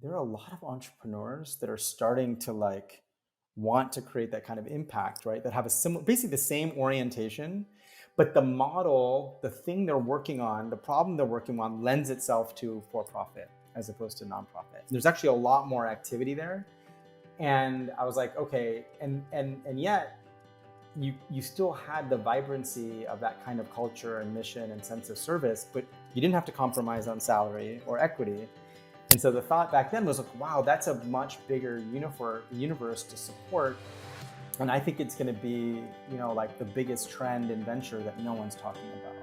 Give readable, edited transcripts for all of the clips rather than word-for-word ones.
there are a lot of entrepreneurs that are starting to like want to create that kind of impact, right? That have a similar, basically the same orientation, but the model, the thing they're working on, the problem they're working on lends itself to for profit as opposed to nonprofit. There's actually a lot more activity there. And I was like, okay, and yet you still had the vibrancy of that kind of culture and mission and sense of service, but you didn't have to compromise on salary or equity. And so the thought back then was like, wow, that's a much bigger universe to support. And I think it's going to be, like the biggest trend and venture that no one's talking about.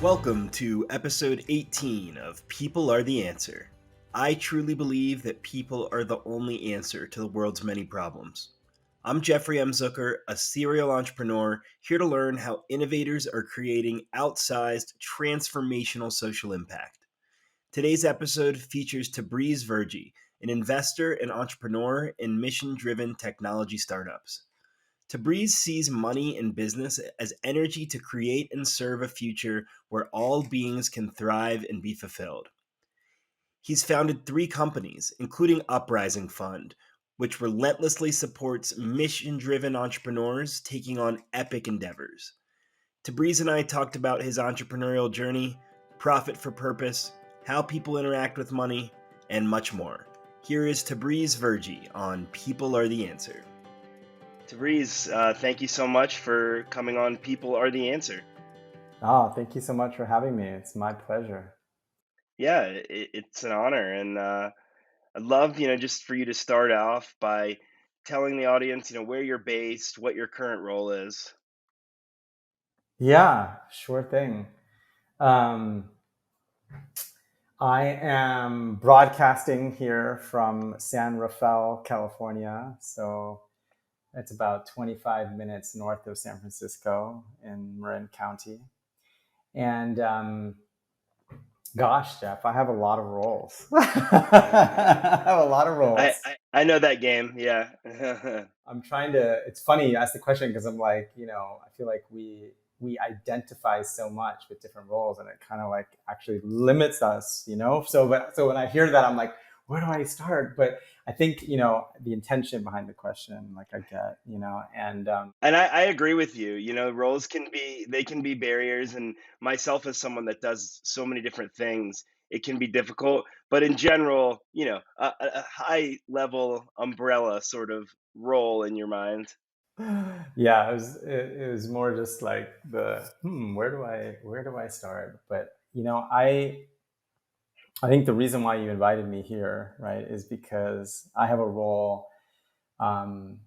Welcome to episode 18 of People Are the Answer. I truly believe that people are the only answer to the world's many problems. I'm Jeffrey M. Zucker, a serial entrepreneur, here to learn how innovators are creating outsized, transformational social impact. Today's episode features Tabreez Verjee, an investor and entrepreneur in mission-driven technology startups. Tabreez sees money and business as energy to create and serve a future where all beings can thrive and be fulfilled. He's founded 3 companies, including Uprising Fund, which relentlessly supports mission-driven entrepreneurs taking on epic endeavors. Tabreez and I talked about his entrepreneurial journey, profit for purpose, how people interact with money, and much more. Here is Tabreez Verjee on People Are the Answer. Tabreez, thank you so much for coming on People Are the Answer. Oh, thank you so much for having me. It's my pleasure. Yeah, it's an honor. And I'd love, just for you to start off by telling the audience, where you're based, what your current role is. Yeah, sure thing. Um, I am broadcasting here from San Rafael, California. So it's about 25 minutes north of San Francisco in Marin County. And gosh, Jeff, I have a lot of roles. I have a lot of roles. I know that game, yeah. I'm trying to, it's funny you ask the question because I'm like, I feel like we identify so much with different roles and it kind of like actually limits us. So when I hear that, I'm like, where do I start? But I think, the intention behind the question, like I get, and And I agree with you. Roles they can be barriers. And myself as someone that does so many different things, it can be difficult. But in general, a high level umbrella sort of role in your mind. yeah, it was more just like where do I start? But I think the reason why you invited me here, right, is because I have a role um,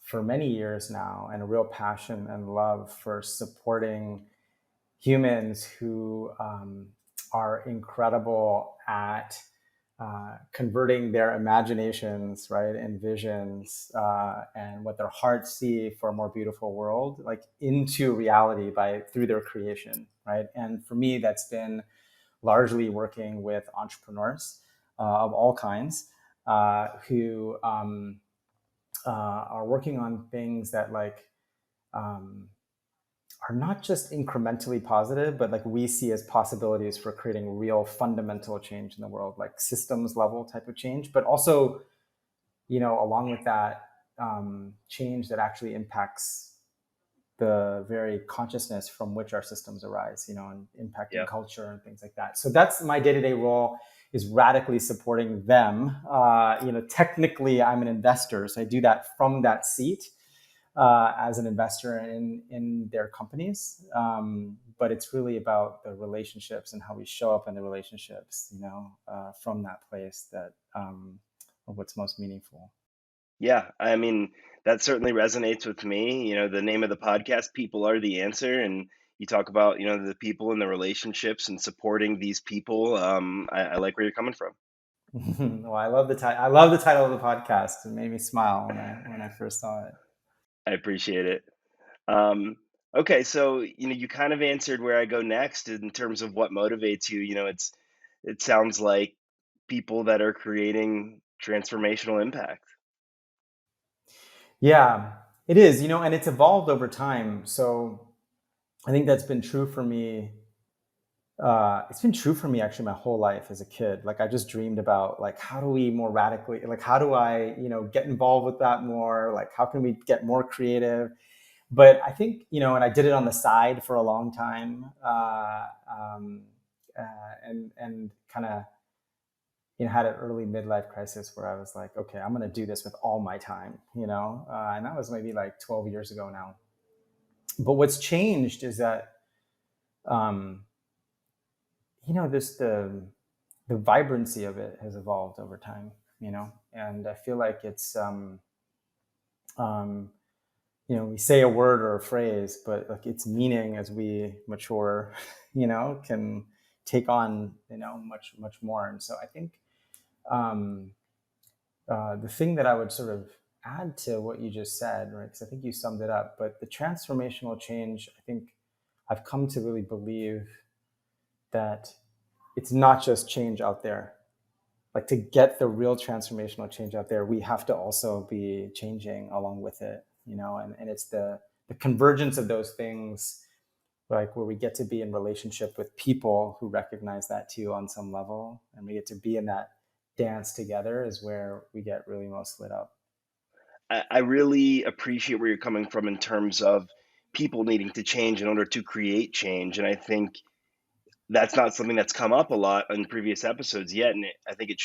for many years now and a real passion and love for supporting humans who are incredible at converting their imaginations, right, and visions and what their hearts see for a more beautiful world, like into reality through their creation, right? And for me, that's been largely working with entrepreneurs of all kinds who are working on things that like um, are not just incrementally positive, but like we see as possibilities for creating real fundamental change in the world, like systems level type of change, but also, along with that, change that actually impacts the very consciousness from which our systems arise, and impacting Yeah. culture and things like that. So that's my day-to-day role, is radically supporting them. Technically I'm an investor, so I do that from that seat as an investor in their companies. But it's really about the relationships and how we show up in the relationships, from that place that are what's most meaningful. Yeah, I mean, that certainly resonates with me. The name of the podcast, People Are the Answer, and you talk about, the people and the relationships and supporting these people. I like where you're coming from. Well, I love the title. I love the title of the podcast. It made me smile when I first saw it. I appreciate it. Um, okay, so, you kind of answered where I go next in terms of what motivates you. It sounds like people that are creating transformational impact. Yeah. It is, and it's evolved over time. So I think that's been true for me. It's been true for me actually my whole life as a kid. Like I just dreamed about like how do we more radically, like how do I, get involved with that more? Like how can we get more creative? But I think, and I did it on the side for a long time, and kind of, had an early midlife crisis where I was like, okay, I'm going to do this with all my time, and that was maybe like 12 years ago now. But what's changed is that, um, this the vibrancy of it has evolved over time, and I feel like it's, um, we say a word or a phrase, but like its meaning as we mature, can take on, much, much more. And so I think, um, the thing that I would sort of add to what you just said, right? Because I think you summed it up, but the transformational change, I think I've come to really believe that it's not just change out there. Like to get the real transformational change out there, we have to also be changing along with it, and it's the convergence of those things, like where we get to be in relationship with people who recognize that too on some level, and we get to be in that dance together is where we get really most lit up. I really appreciate where you're coming from in terms of people needing to change in order to create change. And I think that's not something that's come up a lot in previous episodes yet, and I think it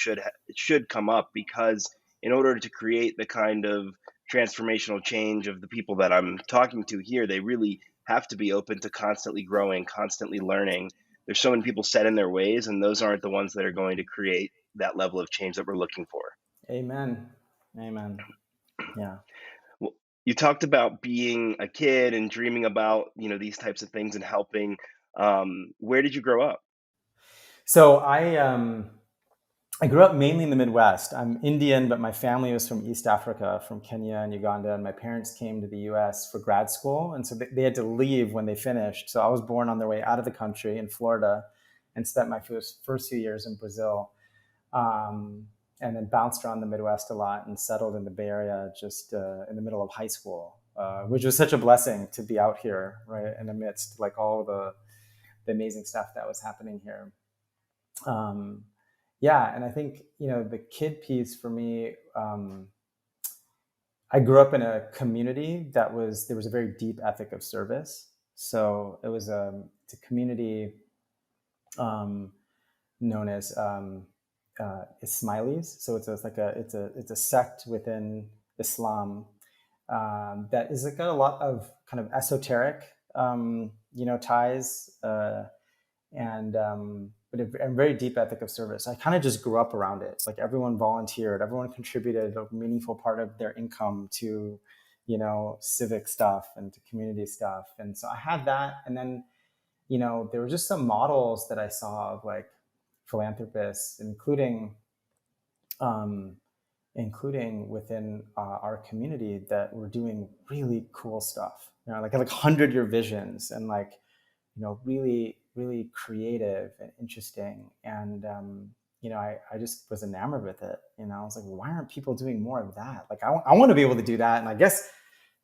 should come up because in order to create the kind of transformational change of the people that I'm talking to here, they really have to be open to constantly growing, constantly learning. There's so many people set in their ways, and those aren't the ones that are going to create that level of change that we're looking for. Amen. Amen. Yeah. Well, you talked about being a kid and dreaming about, these types of things and helping. Where did you grow up? So I grew up mainly in the Midwest. I'm Indian, but my family was from East Africa, from Kenya and Uganda. And my parents came to the US for grad school. And so they had to leave when they finished. So I was born on their way out of the country in Florida and spent my first few years in Brazil. Um, and then bounced around the Midwest a lot and settled in the Bay Area just in the middle of high school, which was such a blessing to be out here, right, in amidst like all the amazing stuff that was happening here. Um, yeah, and I think the kid piece for me. I grew up in a community there was a very deep ethic of service. So it's a community um, known as Ismailis. So it's a sect within Islam that is like got a lot of kind of esoteric ties, and but a very deep ethic of service. I kind of just grew up around it. Like everyone volunteered, everyone contributed a meaningful part of their income to, civic stuff and to community stuff. And so I had that. And then, there were just some models that I saw of like philanthropists, um, including within our community that were doing really cool stuff. Like 100-year visions and like really, really creative and interesting. And, I just was enamored with it. I was like, well, why aren't people doing more of that? Like, I want to be able to do that. And I guess,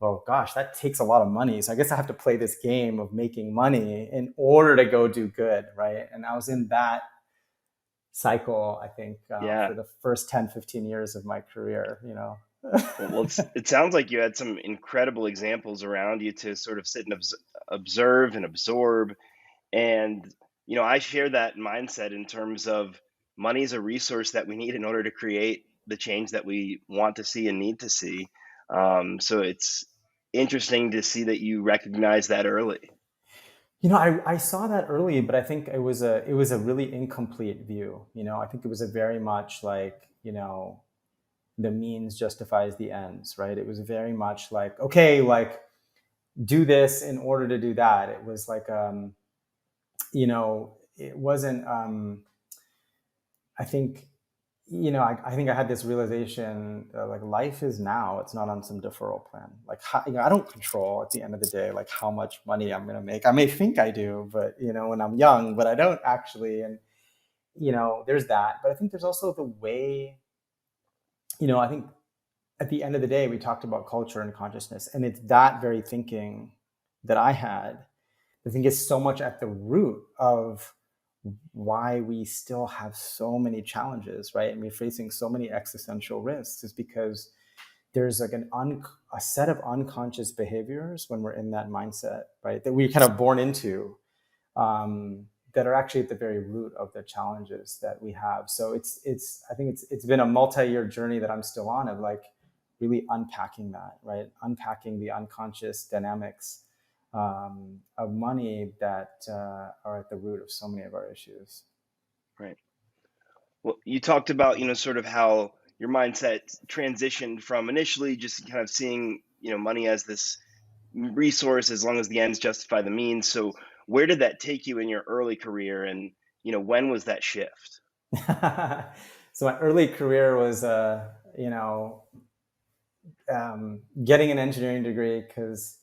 well, gosh, that takes a lot of money. So I guess I have to play this game of making money in order to go do good. Right. And I was in that cycle, I think, for Yeah. the first 10, 15 years of my career. Well, it sounds like you had some incredible examples around you to sort of sit and observe and absorb. And, I share that mindset in terms of money is a resource that we need in order to create the change that we want to see and need to see. So it's interesting to see that you recognize that early. I saw that early, but I think it was a really incomplete view. I think it was a very much like, the means justifies the ends, right? It was very much like, okay, like do this in order to do that. It was like, it wasn't, I think, I think I had this realization, like life is now, it's not on some deferral plan. Like, I don't control at the end of the day, like how much money I'm going to make. I may think I do, but, when I'm young, but I don't actually. And, there's that. But I think there's also the way, I think at the end of the day, we talked about culture and consciousness, and it's that very thinking that I had. I think is so much at the root of why we still have so many challenges, right? And we're facing so many existential risks is because there's like a set of unconscious behaviors when we're in that mindset, right? That we're kind of born into, that are actually at the very root of the challenges that we have. So I think it's been a multi-year journey that I'm still on of like really unpacking that, right? Unpacking the unconscious dynamics of money that are at the root of so many of our issues. Right. Well, you talked about, sort of how your mindset transitioned from initially just kind of seeing, money as this resource as long as the ends justify the means. So where did that take you in your early career, and when was that shift? So my early career was, getting an engineering degree because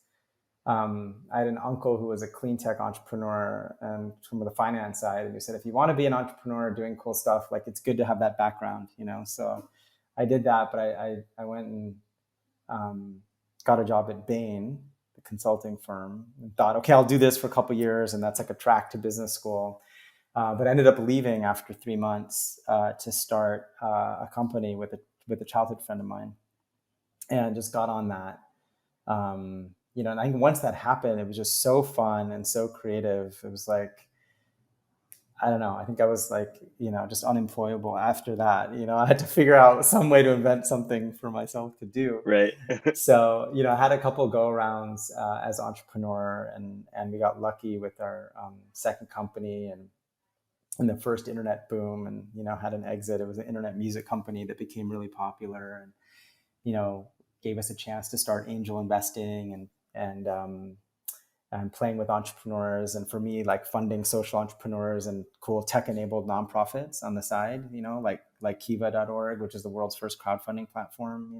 I had an uncle who was a clean tech entrepreneur and from the finance side. And he said, if you want to be an entrepreneur doing cool stuff, like it's good to have that background, So I did that, but I went and got a job at Bain, the consulting firm, and thought, okay, I'll do this for a couple of years. And that's like a track to business school. But I ended up leaving after 3 months to start a company with a childhood friend of mine, and just got on that. And I think once that happened, it was just so fun and so creative. It was like, I don't know. I think I was like, just unemployable after that. I had to figure out some way to invent something for myself to do. Right. So, I had a couple go arounds as entrepreneur, and we got lucky with our second company and the first internet boom, and had an exit. It was an internet music company that became really popular, and gave us a chance to start angel investing and playing with entrepreneurs, and for me, like funding social entrepreneurs and cool tech-enabled nonprofits on the side, like Kiva.org, which is the world's first crowdfunding platform.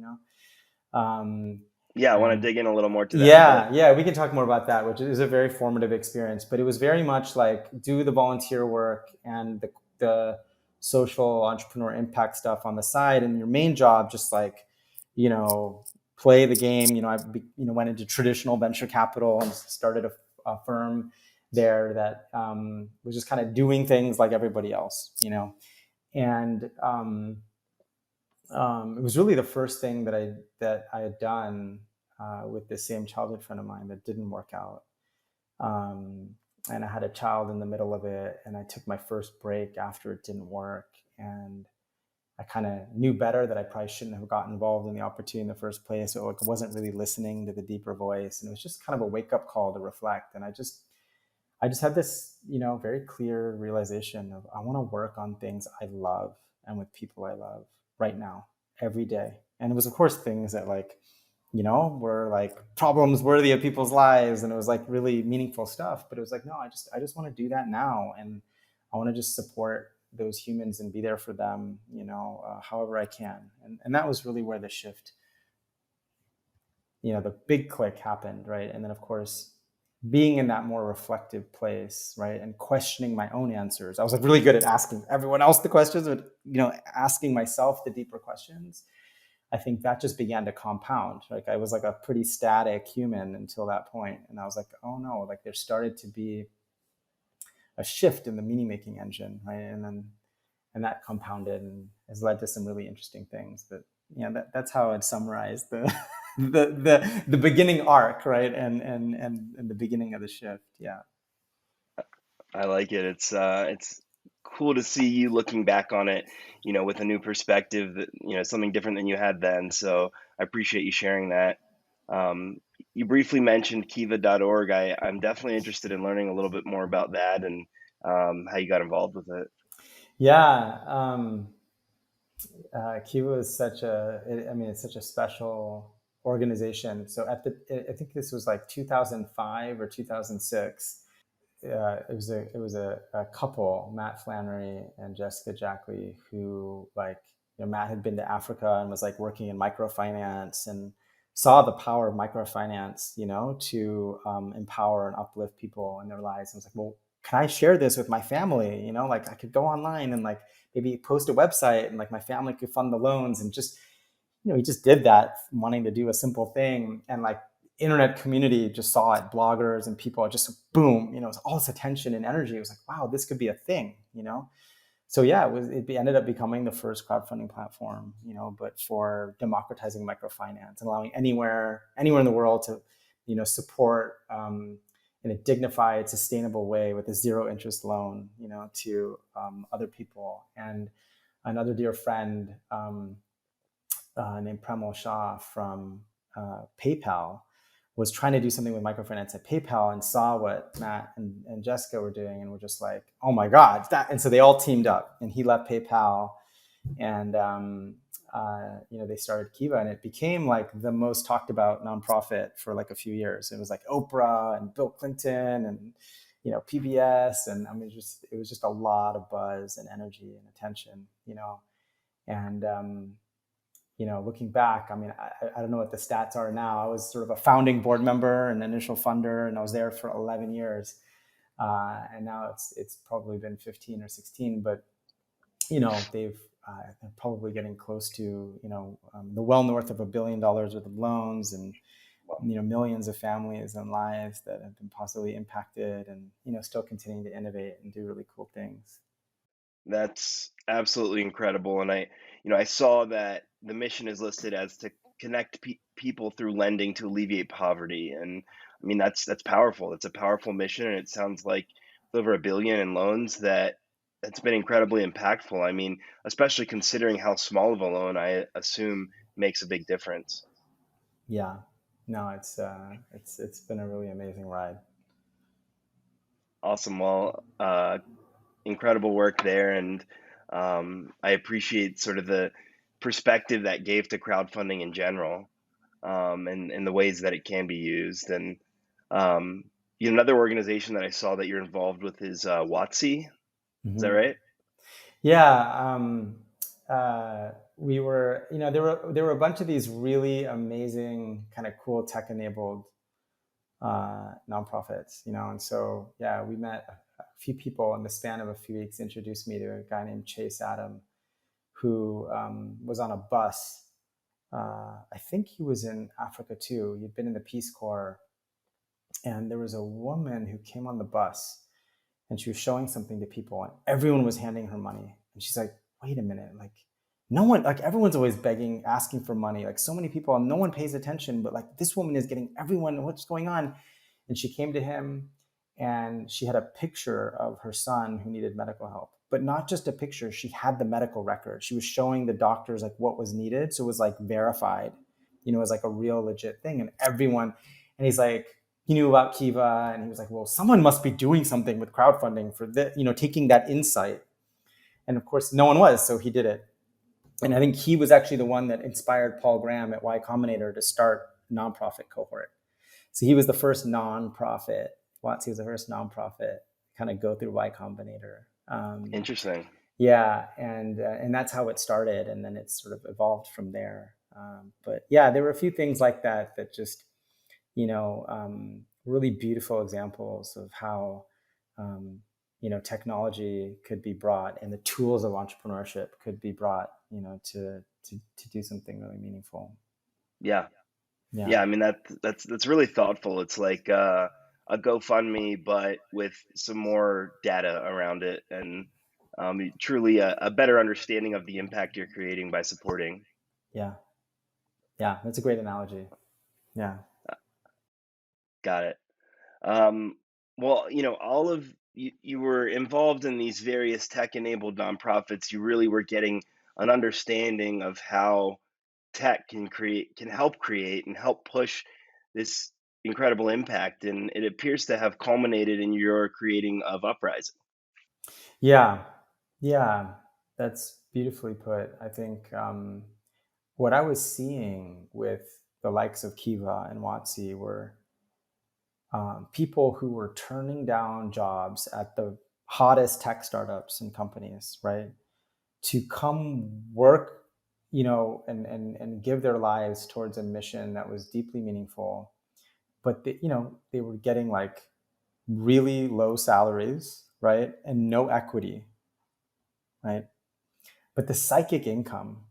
Yeah, I want to And dig in a little more to that. yeah, we can talk more about that, which is a very formative experience. But it was very much like do the volunteer work and the social entrepreneur impact stuff on the side, and your main job just like, play the game. I went into traditional venture capital and started a firm there that was just kind of doing things like everybody else. And it was really the first thing that I had done with this same childhood friend of mine that didn't work out. And I had a child in the middle of it, and I took my first break after it didn't work. And I kind of knew better that I probably shouldn't have gotten involved in the opportunity in the first place. So I wasn't really listening to the deeper voice. And it was just kind of a wake up call to reflect. And I just had this, very clear realization of I want to work on things I love and with people I love right now, every day. And it was, of course, things that were like problems worthy of people's lives. And it was like really meaningful stuff. But it was like, no, I just want to do that now. And I want to just support those humans and be there for them, however I can. And that was really where the shift, the big click happened, right? And then, of course, being in that more reflective place, right, and questioning my own answers. I was like really good at asking everyone else the questions, but asking myself the deeper questions. I think that just began to compound. Like I was like a pretty static human until that point, and I was like, oh no, like there started to be a shift in the meaning making engine, right? And that compounded and has led to some really interesting things. But that's how I'd summarize the the beginning arc, right? And the beginning of the shift. Yeah. I like it. It's cool to see you looking back on it, with a new perspective, that, something different than you had then. So I appreciate you sharing that. Um, you briefly mentioned kiva.org. I'm definitely interested in learning a little bit more about that and how you got involved with it. Yeah. Kiva is it's such a special organization. So I think this was like 2005 or 2006. It was a couple, Matt Flannery and Jessica Jackley, who Matt had been to Africa and was like working in microfinance and saw the power of microfinance, to empower and uplift people in their lives. And was like, well, can I share this with my family? Like I could go online and like maybe post a website and like my family could fund the loans, and just he just did that wanting to do a simple thing, and like internet community just saw it, bloggers and people, just boom, it was all this attention and energy. It was like, wow, this could be a thing. So yeah, it ended up becoming the first crowdfunding platform, but for democratizing microfinance and allowing anywhere in the world to, support in a dignified, sustainable way with a zero interest loan, to other people. And another dear friend named Premal Shah from PayPal was trying to do something with microfinance at PayPal and saw what Matt and Jessica were doing, and were just like, oh my God. And so they all teamed up, and he left PayPal, and they started Kiva, and it became like the most talked about nonprofit for like a few years. It was like Oprah and Bill Clinton and PBS, and I mean, it was just a lot of buzz and energy and attention, and looking back, I mean, I don't know what the stats are now. I was sort of a founding board member and initial funder, and I was there for 11 years. And now it's probably been 15 or 16, but, they're probably getting close to, the well north of $1 billion worth of loans, and, millions of families and lives that have been positively impacted, and, still continuing to innovate and do really cool things. That's absolutely incredible. And I saw that the mission is listed as to connect people through lending to alleviate poverty. And I mean, that's powerful. It's a powerful mission. And it sounds like with over 1 billion in loans, that's been incredibly impactful. I mean, especially considering how small of a loan I assume makes a big difference. Yeah, no, it's been a really amazing ride. Awesome. Well, incredible work there, and I appreciate sort of the perspective that gave to crowdfunding in general, and the ways that it can be used. And um, another organization that I saw that you're involved with is WotC. Is that Mm-hmm. right? Yeah, we were, there were a bunch of these really amazing, kind of cool tech-enabled nonprofits, and so yeah, we met a few people in the span of a few weeks. Introduced me to a guy named Chase Adam, who was on a bus. I think he was in Africa too. He'd been in the Peace Corps, and there was a woman who came on the bus, and she was showing something to people, and everyone was handing her money, and she's like, wait a minute, like no one, like everyone's always begging, asking for money, like so many people, and no one pays attention, but like this woman is getting everyone, what's going on? And she came to him, and she had a picture of her son who needed medical help, but not just a picture. She had the medical record. She was showing the doctors like what was needed, so it was like verified, it was like a real legit thing. And everyone, and he's like, he knew about Kiva, and he was like, well, someone must be doing something with crowdfunding for this, taking that insight. And of course, no one was, so he did it. And I think he was actually the one that inspired Paul Graham at Y Combinator to start nonprofit cohort. So he was the first nonprofit. WotC was the first nonprofit kind of go through Y Combinator. Interesting. Yeah, and that's how it started, and then it sort of evolved from there. But yeah, there were a few things like that just, really beautiful examples of how technology could be brought, and the tools of entrepreneurship could be brought, to do something really meaningful. Yeah. Yeah. Yeah. I mean, that's really thoughtful. It's like a GoFundMe, but with some more data around it, and truly a better understanding of the impact you're creating by supporting. Yeah. Yeah. That's a great analogy. Yeah. Got it. Um, well, all of you were involved in these various tech-enabled nonprofits. You really were getting an understanding of how tech can help create and help push this incredible impact, and it appears to have culminated in your creating of Uprising. Yeah. Yeah. That's beautifully put. I think what I was seeing with the likes of Kiva and WotC were people who were turning down jobs at the hottest tech startups and companies, right? To come work, and give their lives towards a mission that was deeply meaningful. But they were getting like really low salaries, right? And no equity, right? But the psychic income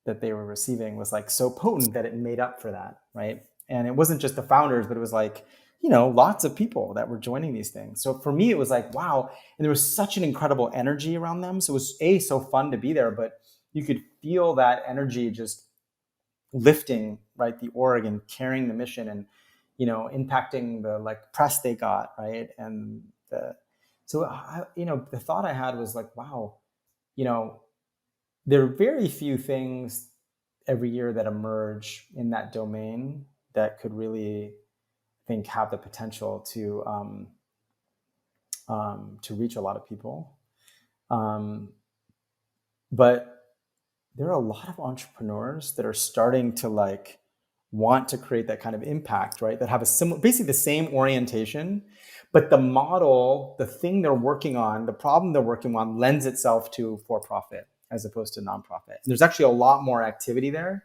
that they were receiving was like so potent that it made up for that, right? And it wasn't just the founders, but it was like, lots of people that were joining these things. So for me, it was like, wow. And there was such an incredible energy around them. So it was so fun to be there, but you could feel that energy just lifting, right, the org and carrying the mission and, impacting the like press they got, right? And the thought I had was like, wow, there are very few things every year that emerge in that domain that could really, I think, have the potential to reach a lot of people. But there are a lot of entrepreneurs that are starting to like want to create that kind of impact, right? That have a similar, basically the same orientation, but the model, the thing they're working on, the problem they're working on lends itself to for-profit as opposed to nonprofit. And there's actually a lot more activity there.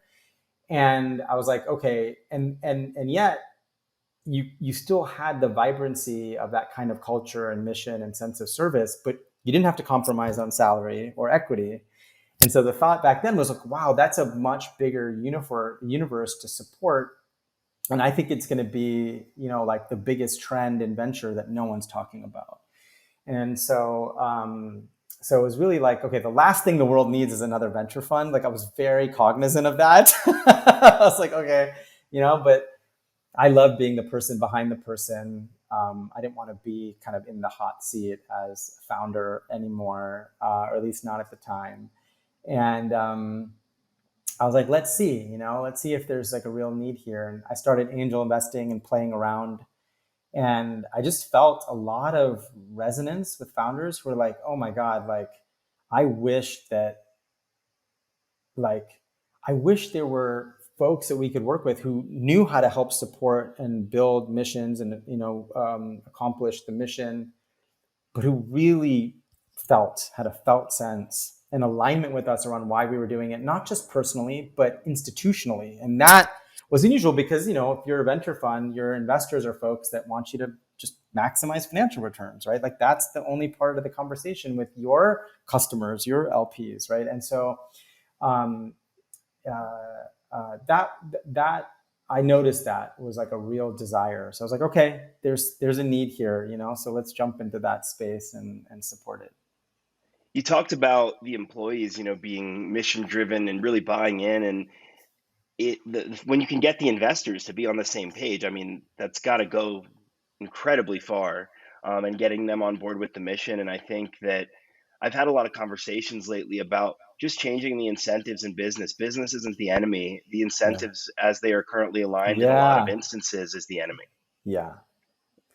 And I was like, okay, and yet you still had the vibrancy of that kind of culture and mission and sense of service, but you didn't have to compromise on salary or equity. And so the thought back then was like, wow, that's a much bigger universe to support. And I think it's going to be, like the biggest trend in venture that no one's talking about. And so it was really like, okay, the last thing the world needs is another venture fund. Like I was very cognizant of that. I was like, okay, but I love being the person behind the person. I didn't want to be kind of in the hot seat as founder anymore, or at least not at the time. And I was like, let's see if there's like a real need here. And I started angel investing and playing around. And I just felt a lot of resonance with founders who were like, oh my God, like, I wish there were folks that we could work with who knew how to help support and build missions and, accomplish the mission, but who really had a felt sense and alignment with us around why we were doing it, not just personally, but institutionally. And that was unusual because, if you're a venture fund, your investors are folks that want you to just maximize financial returns, right? Like that's the only part of the conversation with your customers, your LPs, right? And so that I noticed that was like a real desire. So I was like, okay, there's a need here, so let's jump into that space and support it. You talked about the employees, being mission driven and really buying in, and when you can get the investors to be on the same page, I mean, that's got to go incredibly far, and getting them on board with the mission. And I think that I've had a lot of conversations lately about just changing the incentives in business. Business isn't the enemy. The Yeah. incentives, as they are currently aligned in a lot of Yeah. instances, is the enemy, Yeah.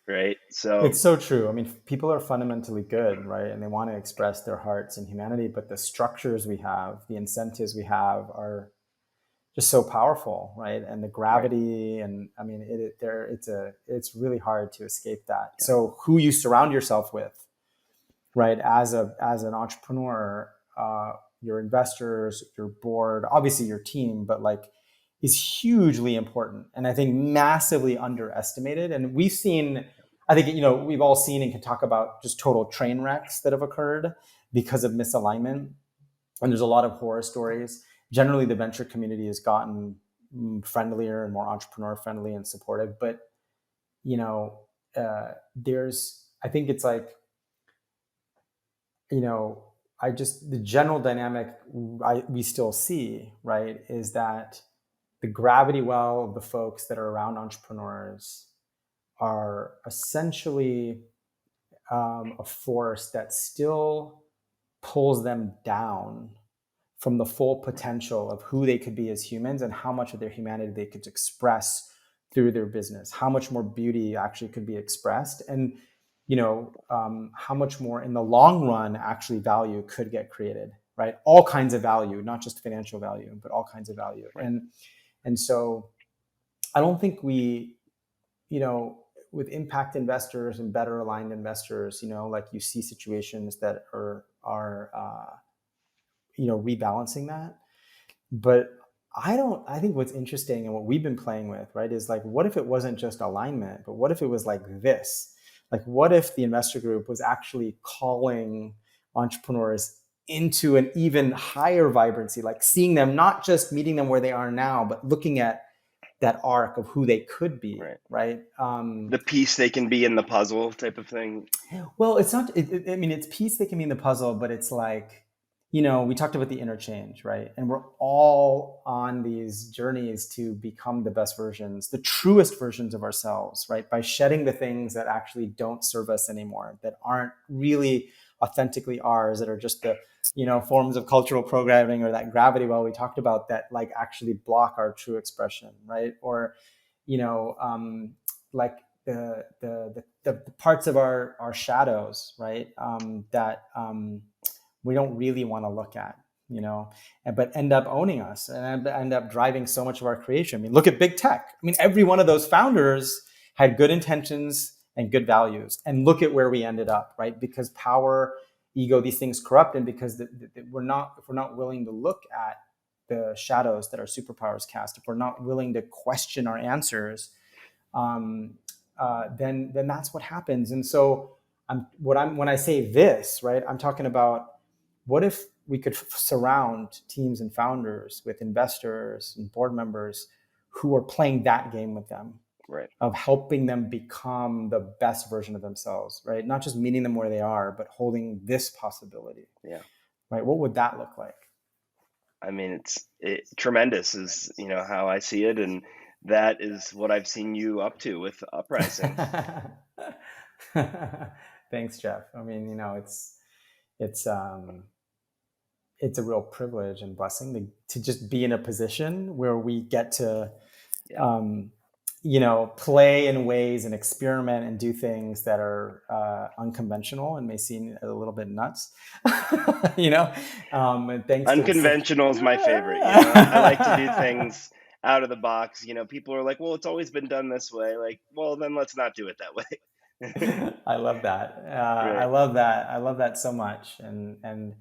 right? So It's so true. I mean, people are fundamentally good, right? And they want to express their hearts and humanity, but the structures we have, the incentives we have are just so powerful, right? And the gravity, and I mean, it's really hard to escape that. yeah. So who you surround yourself with, right? As an entrepreneur, your investors, your board, obviously your team, but like is hugely important. And I think massively underestimated. And we've seen, I think, we've all seen and can talk about just total train wrecks that have occurred because of misalignment. And there's a lot of horror stories. Generally, the venture community has gotten friendlier and more entrepreneur friendly and supportive. But, I think it's like, the general dynamic we still see, right, is that the gravity well of the folks that are around entrepreneurs are essentially a force that still pulls them down from the full potential of who they could be as humans and how much of their humanity they could express through their business, how much more beauty actually could be expressed, and how much more in the long run actually value could get created, right? All kinds of value, not just financial value, but all kinds of value. Right. And so I don't think we, with impact investors and better aligned investors, like you see situations that are rebalancing that. But I think what's interesting and what we've been playing with, right, is like, what if it wasn't just alignment, but what if it was like this? Like, what if the investor group was actually calling entrepreneurs into an even higher vibrancy, like seeing them, not just meeting them where they are now, but looking at that arc of who they could be, right? The piece they can be in the puzzle type of thing. Well, it's not, I mean, it's piece they can be in the puzzle, but it's like, we talked about the interchange, right? And we're all on these journeys to become the best versions, the truest versions of ourselves, right? By shedding the things that actually don't serve us anymore, that aren't really authentically ours, that are just the, forms of cultural programming or that gravity well we talked about that like actually block our true expression, right? Or, like the parts of our shadows, right? That we don't really want to look at, but end up owning us and end up driving so much of our creation. I mean, look at big tech. I mean, every one of those founders had good intentions and good values, and look at where we ended up, right? Because power, ego, these things corrupt, and because if we're not willing to look at the shadows that our superpowers cast, if we're not willing to question our answers, then that's what happens. And so when I say this, right, I'm talking about, what if we could surround teams and founders with investors and board members who are playing that game with them, right? Of helping them become the best version of themselves, right? Not just meeting them where they are, but holding this possibility. Yeah. Right. What would that look like? I mean, it's tremendous is, how I see it. And that is what I've seen you up to with Uprising. Thanks, Jeff. I mean, it's a real privilege and blessing to just be in a position where we get to, play in ways and experiment and do things that are unconventional and may seem a little bit nuts, and thanks unconventional is my favorite. I like to do things out of the box. People are like, well, it's always been done this way. Like, well, then let's not do it that way. I love that. Right. I love that so much. And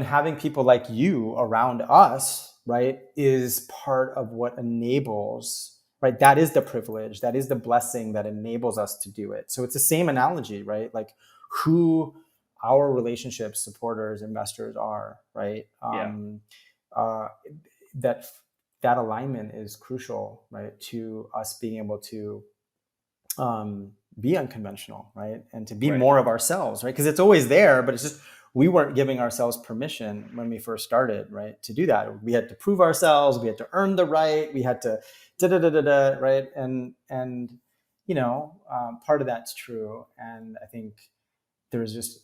having people like you around us, right, is part of what enables, right? That is the privilege. That is the blessing that enables us to do it. So it's the same analogy, right? Like who our relationships, supporters, investors are, right? That alignment is crucial, right? To us being able to be unconventional, right? And to be more of ourselves, right? Because it's always there, but it's just, we weren't giving ourselves permission when we first started, right? To do that. We had to prove ourselves. We had to earn the right. We had to right? And part of that's true. And I think there's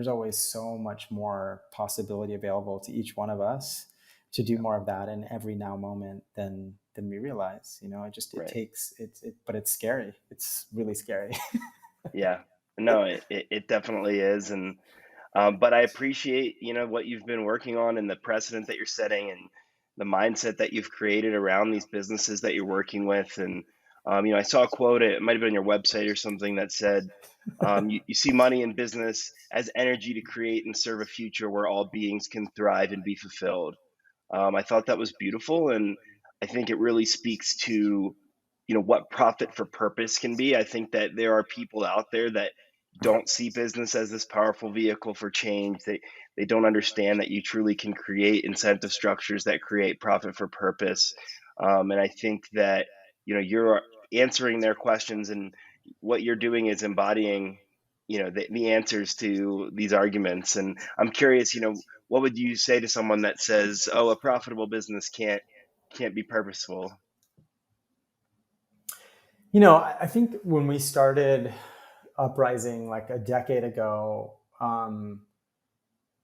always so much more possibility available to each one of us to do more of that in every now moment than we realize. But it's scary. It's really scary. Yeah, no, it definitely is. And but I appreciate what you've been working on and the precedent that you're setting and the mindset that you've created around these businesses that you're working with. And I saw a quote, it might have been on your website or something, that said you see money in business as energy to create and serve a future where all beings can thrive and be fulfilled. I thought that was beautiful, and I think it really speaks to what profit for purpose can be. I think that there are people out there that don't see business as this powerful vehicle for change. They don't understand that you truly can create incentive structures that create profit for purpose. And I think that you're answering their questions, and what you're doing is embodying the answers to these arguments. And I'm curious, what would you say to someone that says, oh, a profitable business can't be purposeful? I think when we started Uprising like a decade ago,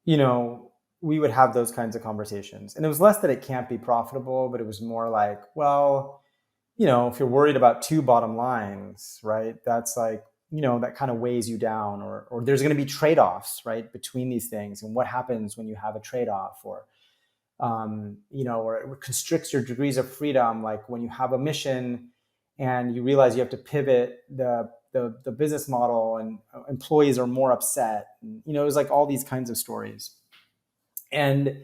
we would have those kinds of conversations. And it was less that it can't be profitable, but it was more like, well, if you're worried about two bottom lines, right, that's like, that kind of weighs you down, or there's going to be trade-offs, right, between these things. And what happens when you have a trade-off, or it constricts your degrees of freedom, like when you have a mission and you realize you have to pivot the business model, and employees are more upset. And, it was like all these kinds of stories. And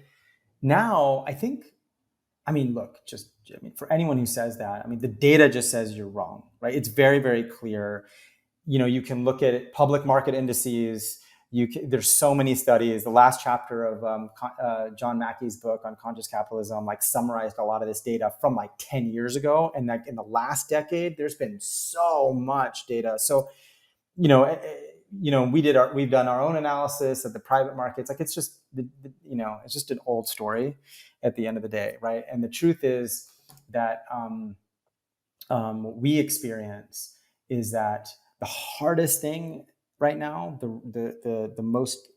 now I think, look, for anyone who says that, the data just says you're wrong, right? It's very, very clear. You can look at public market indices. There's so many studies. The last chapter of John Mackey's book on conscious capitalism like summarized a lot of this data from like 10 years ago, and like in the last decade, there's been so much data. So, we've done our own analysis of the private markets. Like it's just it's just an old story at the end of the day, right? And the truth is that we experience is that the hardest thing right now, the most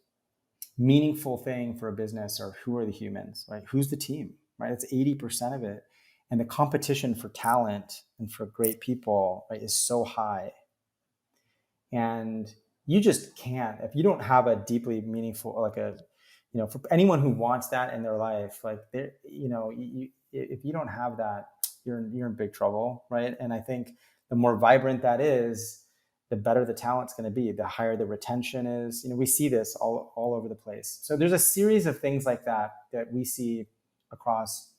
meaningful thing for a business are who are the humans, right? Who's the team, right? It's 80% of it. And the competition for talent and for great people, right, is so high. And you just can't, if you don't have a deeply meaningful, like for anyone who wants that in their life, like if you don't have that, you're in big trouble, right? And I think the more vibrant that is, the better the talent's going to be, the higher the retention is. We see this all over the place. So there's a series of things like that we see across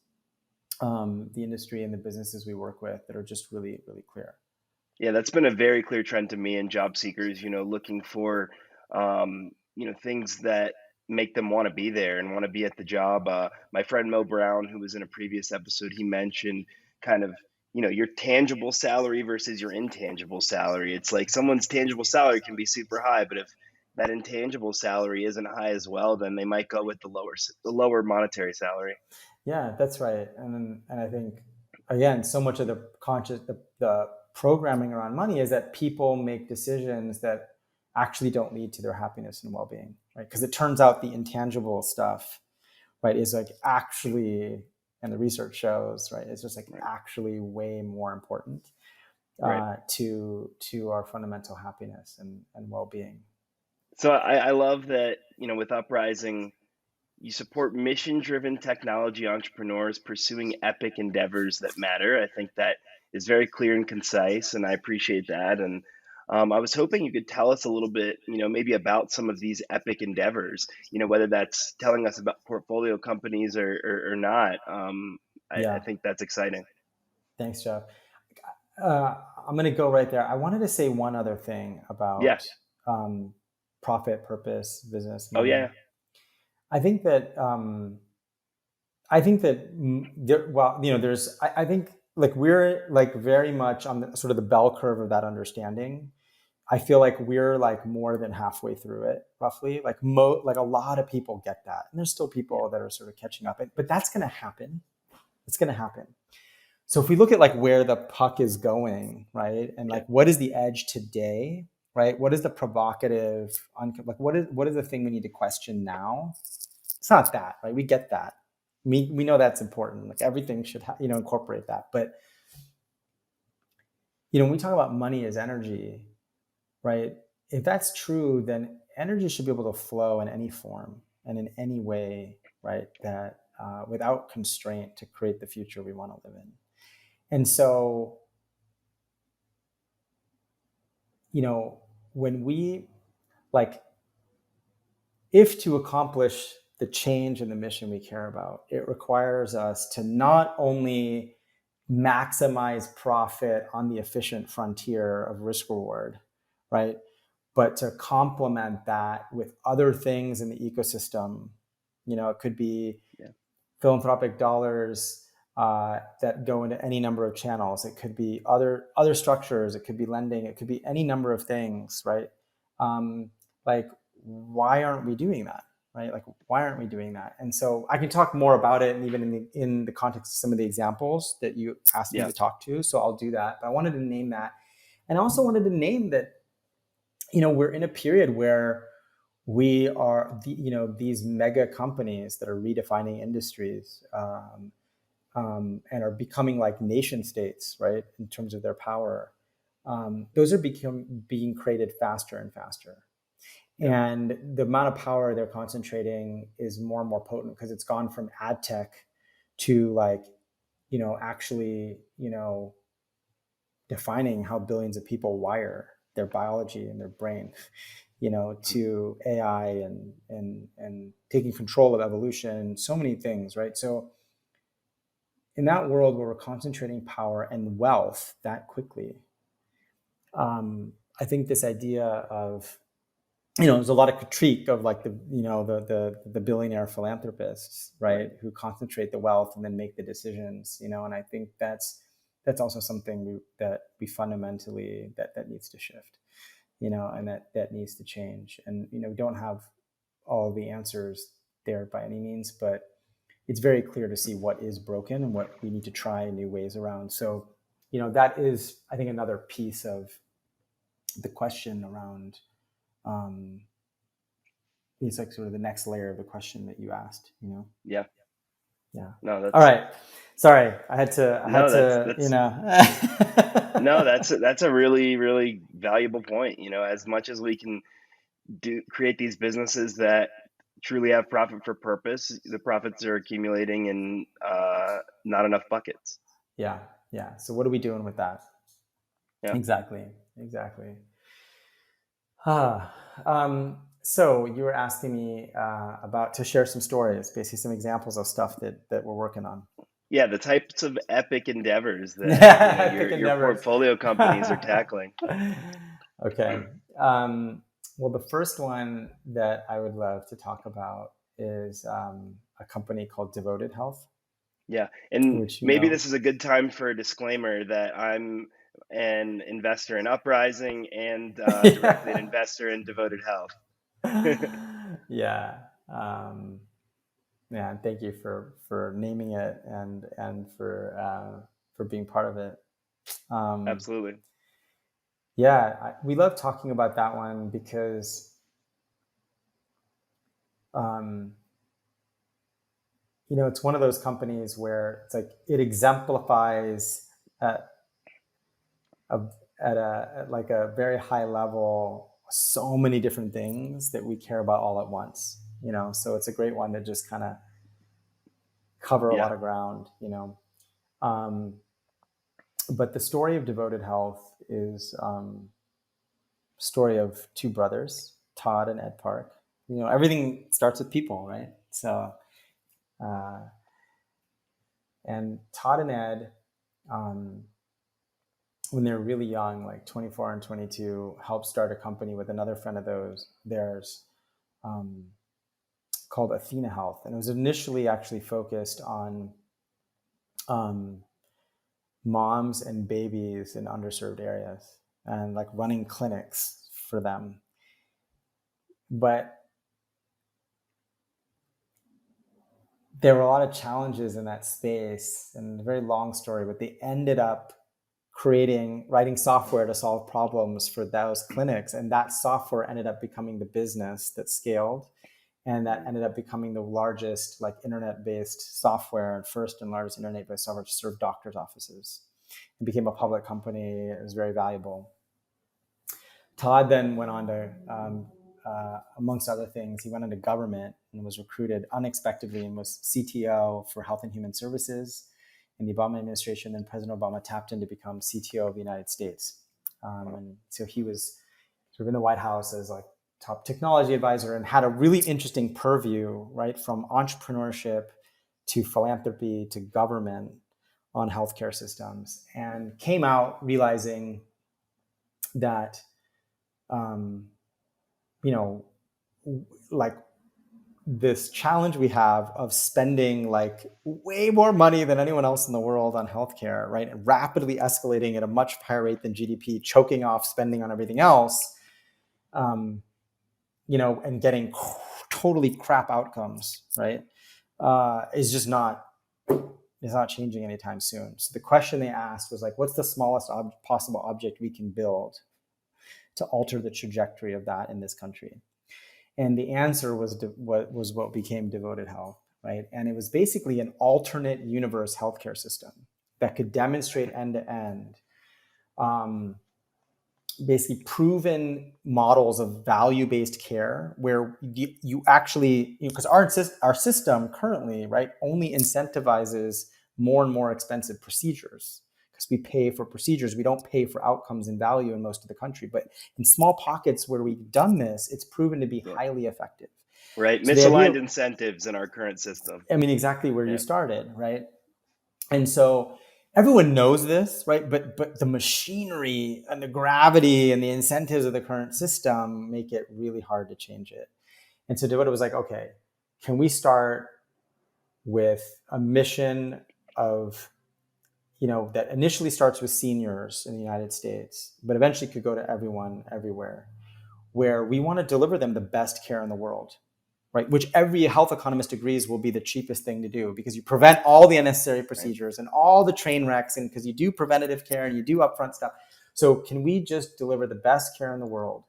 the industry and the businesses we work with that are just really, really clear. Yeah, that's been a very clear trend to me in job seekers, looking for, things that make them want to be there and want to be at the job. My friend Mo Brown, who was in a previous episode, he mentioned kind of, your tangible salary versus your intangible salary. It's like someone's tangible salary can be super high, but if that intangible salary isn't high as well, then they might go with the lower monetary salary. Yeah, that's right. And I think, again, so much of the programming around money is that people make decisions that actually don't lead to their happiness and well-being, right? Because it turns out the intangible stuff, right, is like actually, and the research shows, right, it's just like actually way more important to our fundamental happiness and well-being. So I love that, with Uprising, you support mission-driven technology entrepreneurs pursuing epic endeavors that matter. I think that is very clear and concise, and I appreciate that. And I was hoping you could tell us a little bit, maybe about some of these epic endeavors, whether that's telling us about portfolio companies or not. I think that's exciting. Thanks, Jeff. I'm going to go right there. I wanted to say one other thing Yeah. about profit, purpose, business, Oh, money. yeah. I think that I think like we're like very much on the sort of the bell curve of that understanding. I feel like we're like more than halfway through it, roughly. Like a lot of people get that, and there's still people that are sort of catching up. But that's going to happen. It's going to happen. So if we look at like where the puck is going, right, and like what is the edge today, right? What is the provocative? Like what is the thing we need to question now? It's not that, right? We get that. We know that's important. Like everything should incorporate that. But when we talk about money as energy, right? If that's true, then energy should be able to flow in any form and in any way, right? That without constraint to create the future we want to live in. And so, when we if to accomplish the change and the mission we care about, it requires us to not only maximize profit on the efficient frontier of risk reward, right? But to complement that with other things in the ecosystem. It could be philanthropic dollars that go into any number of channels. It could be other structures. It could be lending. It could be any number of things, right? Why aren't we doing that, right? Like, why aren't we doing that? And so I can talk more about it, and even in the context of some of the examples that you asked me to talk to. So I'll do that. But I wanted to name that, and I also wanted to name that, we're in a period where we are, these mega companies that are redefining industries. And are becoming like nation states, right, in terms of their power. Those are being created faster and faster. And the amount of power they're concentrating is more and more potent because it's gone from ad tech to actually, defining how billions of people wire their biology and their brain, to AI and taking control of evolution, so many things, right? So in that world where we're concentrating power and wealth that quickly, I think this idea of there's a lot of critique of like the billionaire philanthropists, right, who concentrate the wealth and then make the decisions, and I think that's also something that we fundamentally that needs to shift, and that needs to change. And we don't have all the answers there by any means, but it's very clear to see what is broken and what we need to try new ways around. So that is, I think, another piece of the question around it's like sort of the next layer of the question that you asked, Yeah. No, all right. Sorry, I had to, no, that's a really, really valuable point. As much as we can create these businesses that truly have profit for purpose, the profits are accumulating in not enough buckets. Yeah. So what are we doing with that? Yeah. Exactly. So you were asking me to share some stories, basically some examples of stuff that we're working on. Yeah, the types of epic endeavors that your portfolio companies are tackling. Okay. Well, the first one that I would love to talk about is a company called Devoted Health. Yeah, and maybe this is a good time for a disclaimer that I'm an investor in Uprising and directly an investor in Devoted Health. Yeah. And thank you for naming it and for being part of it. Absolutely. Yeah, we love talking about that one because it's one of those companies where it's like it exemplifies at a very high level so many different things that we care about all at once. So it's a great one to just kind of cover a lot of ground. But the story of Devoted Health is a story of two brothers, Todd and Ed Park. Everything starts with people, right? So, and Todd and Ed, when they were really young, like 24 and 22, helped start a company with another friend of theirs called Athena Health. And it was initially actually focused on moms and babies in underserved areas and like running clinics for them. But there were a lot of challenges in that space, and a very long story, but they ended up writing software to solve problems for those clinics. And that software ended up becoming the business that scaled. And that ended up becoming the largest like internet-based software and first and largest internet-based software to serve doctors' offices. It became a public company. It was very valuable. Todd then went on to, amongst other things, he went into government and was recruited unexpectedly and was CTO for Health and Human Services in the Obama administration. Then President Obama tapped him to become CTO of the United States. And so he was sort of in the White House as like top technology advisor and had a really interesting purview, right, from entrepreneurship to philanthropy to government on healthcare systems, and came out realizing that, like this challenge we have of spending like way more money than anyone else in the world on healthcare, right, and rapidly escalating at a much higher rate than GDP, choking off spending on everything else, and getting totally crap outcomes, right, is just not changing anytime soon. So the question they asked was like, what's the smallest possible object we can build to alter the trajectory of that in this country? And the answer was what became Devoted Health, right? And it was basically an alternate universe healthcare system that could demonstrate end-to-end basically proven models of value-based care where you actually, because our system currently, right, only incentivizes more and more expensive procedures because we pay for procedures. We don't pay for outcomes and value in most of the country. But in small pockets where we've done this, it's proven to be highly effective. Right. So misaligned incentives in our current system. I mean, exactly where you started, right? And so everyone knows this, right? But the machinery and the gravity and the incentives of the current system make it really hard to change it. And so Devoto was like, okay, can we start with a mission of, that initially starts with seniors in the United States, but eventually could go to everyone everywhere, where we want to deliver them the best care in the world, right? Which every health economist agrees will be the cheapest thing to do, because you prevent all the unnecessary procedures and all the train wrecks, and because you do preventative care and you do upfront stuff. So can we just deliver the best care in the world,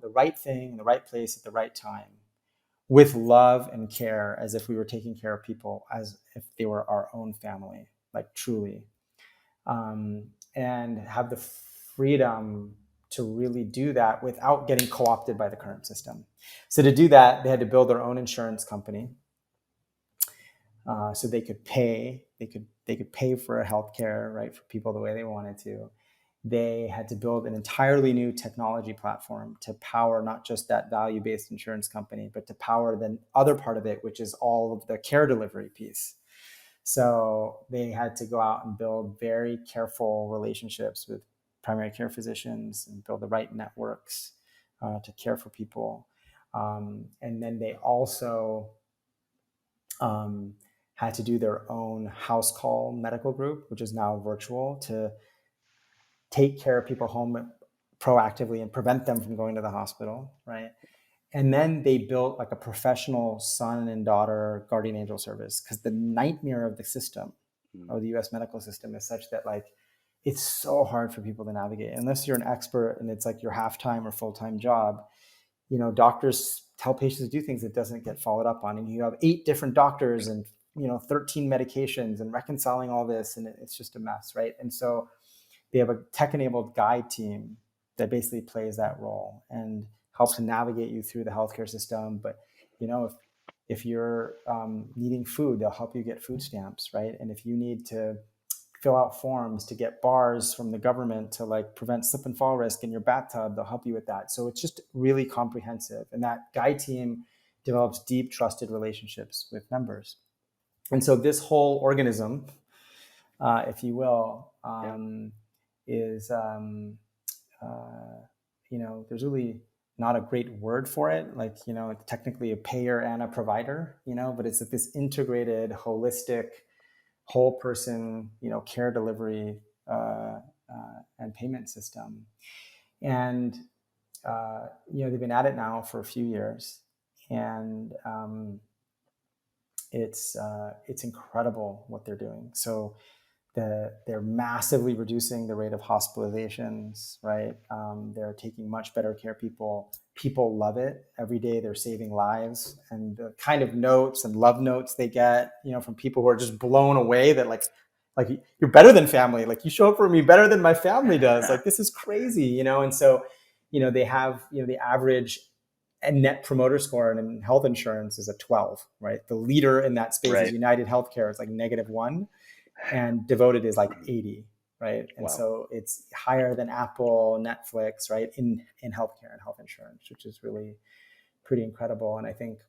the right thing in the right place at the right time, with love and care, as if we were taking care of people as if they were our own family, like truly, and have the freedom to really do that without getting co-opted by the current system. So to do that, they had to build their own insurance company, so they could pay. They could pay for healthcare, right, for people the way they wanted to. They had to build an entirely new technology platform to power not just that value-based insurance company, but to power the other part of it, which is all of the care delivery piece. So they had to go out and build very careful relationships with primary care physicians and build the right networks to care for people. And then they also had to do their own house call medical group, which is now virtual, to take care of people home proactively and prevent them from going to the hospital, right? And then they built like a professional son and daughter guardian angel service, because the nightmare of the system, of the US medical system, is such that like it's so hard for people to navigate unless you're an expert and it's like your half-time or full-time job. Doctors tell patients to do things that doesn't get followed up on, and you have 8 different doctors and 13 medications and reconciling all this, and it's just a mess, right? And so they have a tech-enabled guide team that basically plays that role and helps to navigate you through the healthcare system. But if you're needing food, they'll help you get food stamps, right? And if you need to fill out forms to get bars from the government to like prevent slip and fall risk in your bathtub, they'll help you with that. So it's just really comprehensive. And that guide team develops deep, trusted relationships with members. And so this whole organism, if you will, is there's really not a great word for it, like it's technically a payer and a provider, but it's this integrated, holistic, whole person care delivery and payment system. And they've been at it now for a few years, and it's incredible what they're doing. So they're massively reducing the rate of hospitalizations, right? They're taking much better care of people. People love it. Every day they're saving lives, and the kind of notes and love notes they get, from people who are just blown away that like you're better than family. Like you show up for me better than my family does. Like this is crazy, And so, they have, the average and net promoter score in health insurance is a 12, right? The leader in that space is United Healthcare. It's like -1. And Devoted is like 80, right? And so it's higher than Apple, Netflix, right? In healthcare and health insurance, which is really pretty incredible. And I think,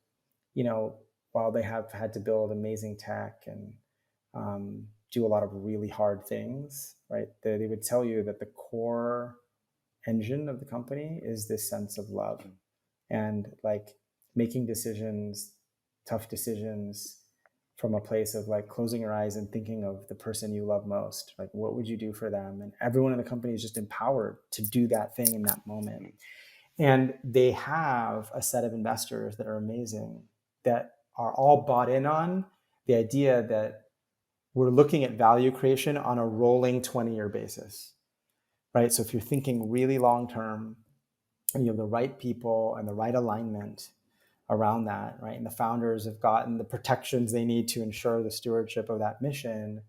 while they have had to build amazing tech and do a lot of really hard things, right? They would tell you that the core engine of the company is this sense of love and like making decisions, tough decisions, from a place of like closing your eyes and thinking of the person you love most. Like, what would you do for them? And everyone in the company is just empowered to do that thing in that moment. And they have a set of investors that are amazing, that are all bought in on the idea that we're looking at value creation on a rolling 20-year basis, right? So if you're thinking really long-term and you have the right people and the right alignment around that, right? And the founders have gotten the protections they need to ensure the stewardship of that mission,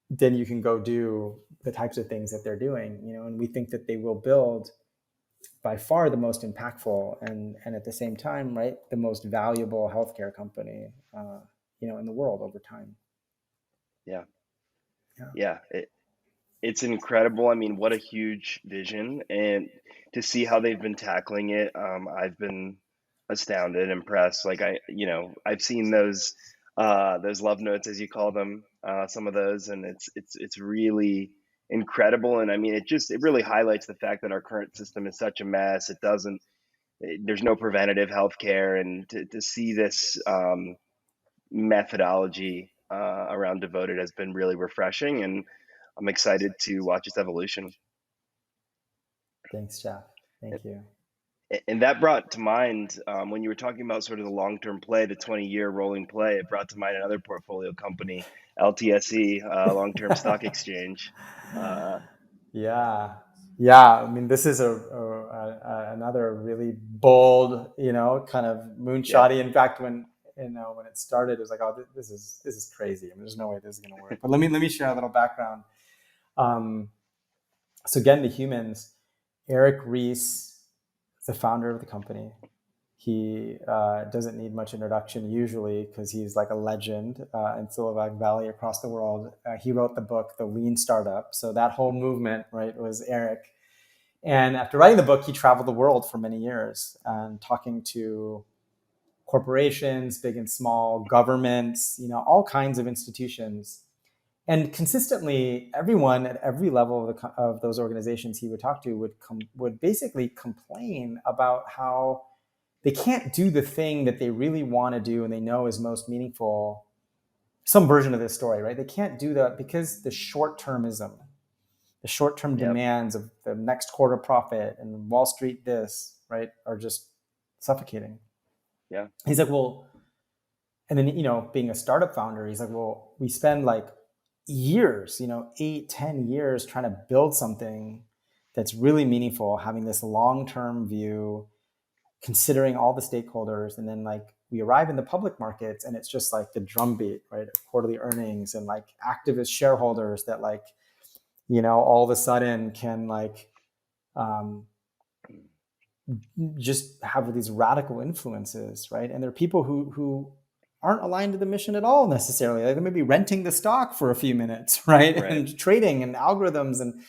then you can go do the types of things that they're doing, and we think that they will build by far the most impactful and at the same time, right, the most valuable healthcare company, in the world over time. Yeah. It's incredible. I mean, what a huge vision, and to see how they've been tackling it, I've been astounded, impressed. Like I've seen those love notes, as you call them, some of those, and it's really incredible. And I mean, it really highlights the fact that our current system is such a mess. There's no preventative health care, and to see this methodology around Devoted has been really refreshing, and I'm excited to watch its evolution. Thanks, Jeff. Thank you. And that brought to mind, when you were talking about sort of the long-term play, the 20-year rolling play, it brought to mind another portfolio company, LTSE, Long-Term Stock Exchange. Yeah. Yeah. I mean, this is another really bold, kind of Yeah, moonshotty. In fact, when it started, it was like, oh, this is crazy. I mean, there's no way this is going to work. But let me share a little background. Um, so again, the humans, Eric Ries, the founder of the company. He doesn't need much introduction usually because he's like a legend in Silicon Valley across the world. He wrote the book, The Lean Startup. So that whole movement, right, was Eric. And after writing the book, he traveled the world for many years and talking to corporations, big and small, governments, all kinds of institutions. And consistently, everyone at every level of those organizations he would talk to would basically complain about how they can't do the thing that they really want to do and they know is most meaningful. Some version of this story, right? They can't do that because the short-termism, the short-term yep, demands of the next quarter profit and Wall Street this, right, are just suffocating. yeah, He's like, well, and then, being a startup founder, he's like, well, we spend like years, 8-10 years trying to build something that's really meaningful, having this long-term view, considering all the stakeholders, and then like we arrive in the public markets and it's just like the drumbeat, right, of quarterly earnings and like activist shareholders that like, all of a sudden can like um, just have these radical influences, right? And there are people who aren't aligned to the mission at all necessarily. Like they may be renting the stock for a few minutes, right, right. and trading and algorithms, and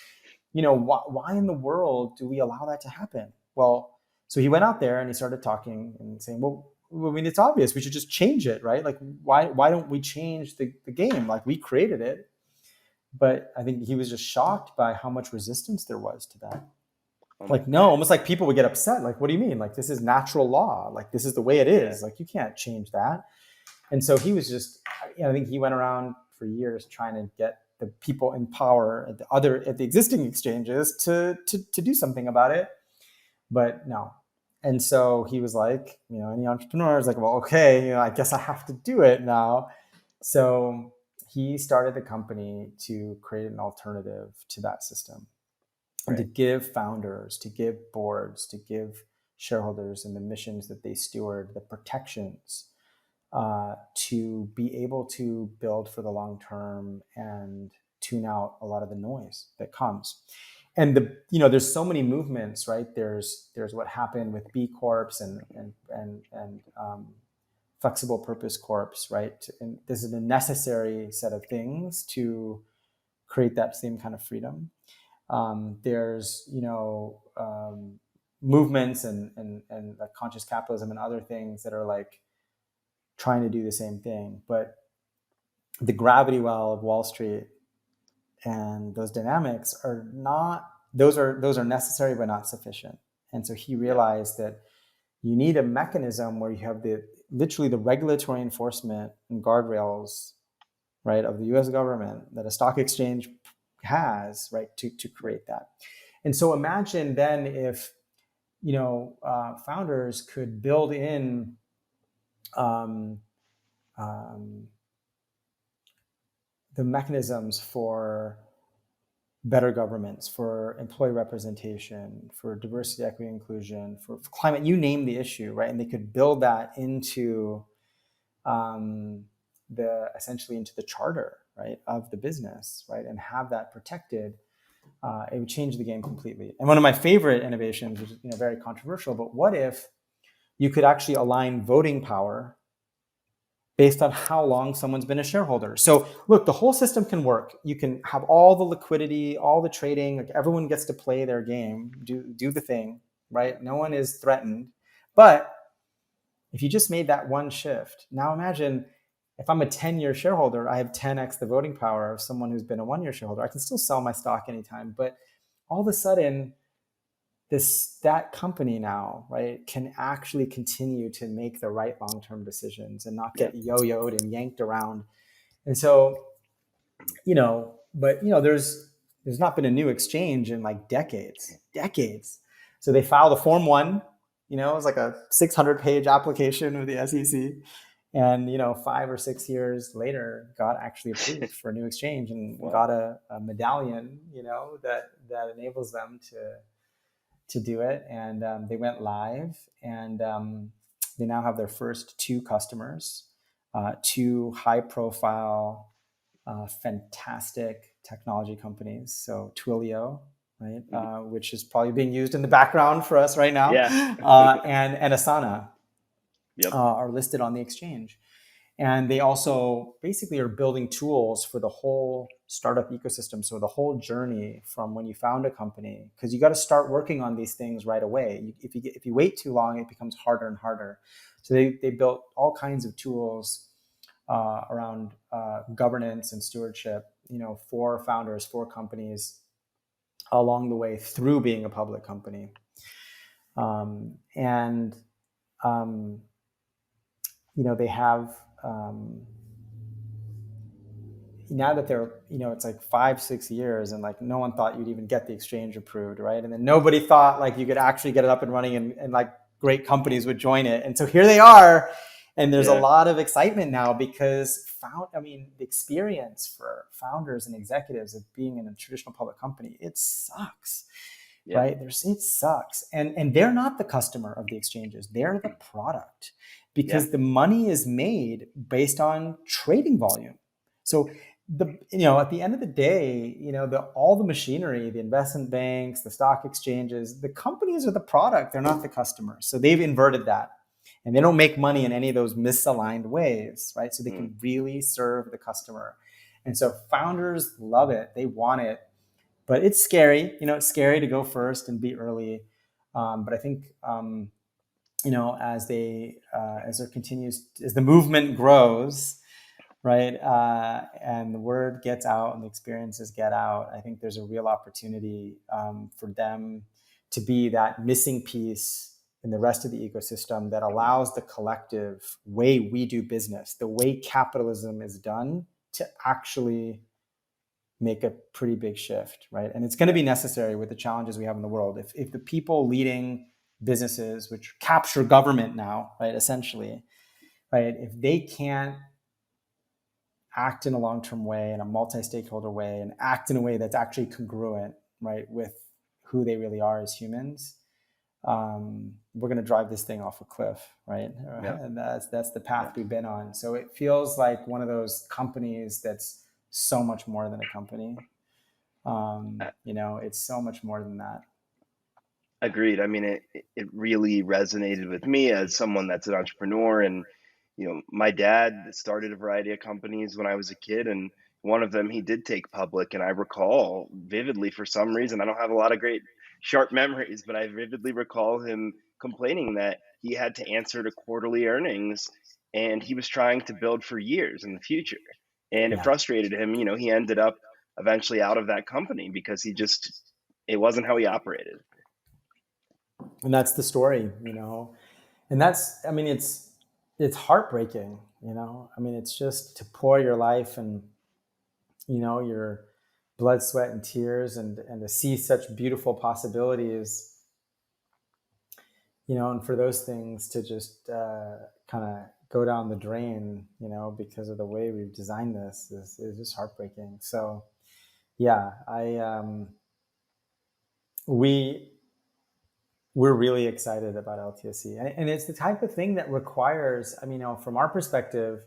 why in the world do we allow that to happen? Well, so he went out there and he started talking and saying, well, I mean, it's obvious we should just change it, right? Like, why don't we change the game? Like, we created it. But I think he was just shocked by how much resistance there was to that. Oh my Like, no, God. almost like people would get upset. Like, what do you mean? Like, this is natural law. Like, this is the way it Yeah, is. Like, you can't change that. And so he was just, I think he went around for years trying to get the people in power at the existing exchanges to do something about it. But no. And so he was like, any entrepreneur is like, well, okay, I guess I have to do it now. So he started the company to create an alternative to that system and to right. give founders, to give boards, to give shareholders and the missions that they steward, the protections to be able to build for the long term and tune out a lot of the noise that comes. And there's so many movements, right? There's what happened with B Corps and flexible purpose corps, right? And this is a necessary set of things to create that same kind of freedom. There's movements and like conscious capitalism and other things that are like trying to do the same thing, but the gravity well of Wall Street and those dynamics are not, those are necessary but not sufficient. And so he Yeah, realized that you need a mechanism where you have literally the regulatory enforcement and guardrails, right, of the US government that a stock exchange has, right, to create that. And so imagine then if founders could build in um, um, the mechanisms for better governments, for employee representation, for diversity, equity, inclusion, for climate, you name the issue, right? And they could build that into um, essentially into the charter, right, of the business, right, and have that protected. It would change the game completely. And one of my favorite innovations, which is very controversial, but what if you could actually align voting power based on how long someone's been a shareholder? So look, the whole system can work. You can have all the liquidity, all the trading, like everyone gets to play their game, do the thing, right? No one is threatened. But if you just made that one shift, now imagine if I'm a 10-year shareholder, I have 10x the voting power of someone who's been a 1-year shareholder. I can still sell my stock anytime, but all of a sudden, that company now, right, can actually continue to make the right long-term decisions and not get yo-yoed and yanked around. And so, there's not been a new exchange in like decades. So they filed a Form 1, it was like a 600-page application with the SEC. And 5 or 6 years later, got actually approved for a new exchange and got a medallion, that enables them to do it. And they went live, and they now have their first 2 customers, 2 high-profile, fantastic technology companies. So Twilio, right, which is probably being used in the background for us right now, and Asana are listed on the exchange. And they also basically are building tools for the whole startup ecosystem. So the whole journey from when you found a company, because you got to start working on these things right away. If you wait too long, it becomes harder and harder. So they built all kinds of tools around governance and stewardship, for founders, for companies along the way through being a public company. They have, now that they're, it's like 5-6 years, and like no one thought you'd even get the exchange approved, right? And then nobody thought like you could actually get it up and running, and like great companies would join it. And so here they are, and there's a lot of excitement now because the experience for founders and executives of being in a traditional public company, it sucks. Right? It sucks. And they're not the customer of the exchanges. They're the product, because the money is made based on trading volume. So at the end of the day, all the machinery, the investment banks, the stock exchanges, the companies are the product. They're not the customers. So they've inverted that, and they don't make money in any of those misaligned ways, right? So they can really serve the customer. And so founders love it. They want it. But it's scary, it's scary to go first and be early. But I think, as the movement grows, right, and the word gets out and the experiences get out, I think there's a real opportunity for them to be that missing piece in the rest of the ecosystem that allows the collective way we do business, the way capitalism is done, to actually make a pretty big shift, right? And it's going to be necessary with the challenges we have in the world. If the people leading businesses, which capture government now, right, essentially, right, if they can't act in a long-term way, in a multi-stakeholder way, and act in a way that's actually congruent, right, with who they really are as humans, we're going to drive this thing off a cliff, right? And that's the path we've been on. So it feels like one of those companies that's so much more than a company. It's so much more than that. Agreed. I mean, it really resonated with me as someone that's an entrepreneur. And, my dad started a variety of companies when I was a kid, and one of them he did take public. And I recall vividly, for some reason, I don't have a lot of great sharp memories, but I vividly recall him complaining that he had to answer to quarterly earnings, and he was trying to build for years in the future. And it frustrated him. He ended up eventually out of that company because it wasn't how he operated. And that's the story, and that's, it's heartbreaking, it's just to pour your life and, your blood, sweat, and tears, and to see such beautiful possibilities, and for those things to just kind of go down the drain, because of the way we've designed this is just heartbreaking. So we're really excited about LTSC, and it's the type of thing that requires, from our perspective,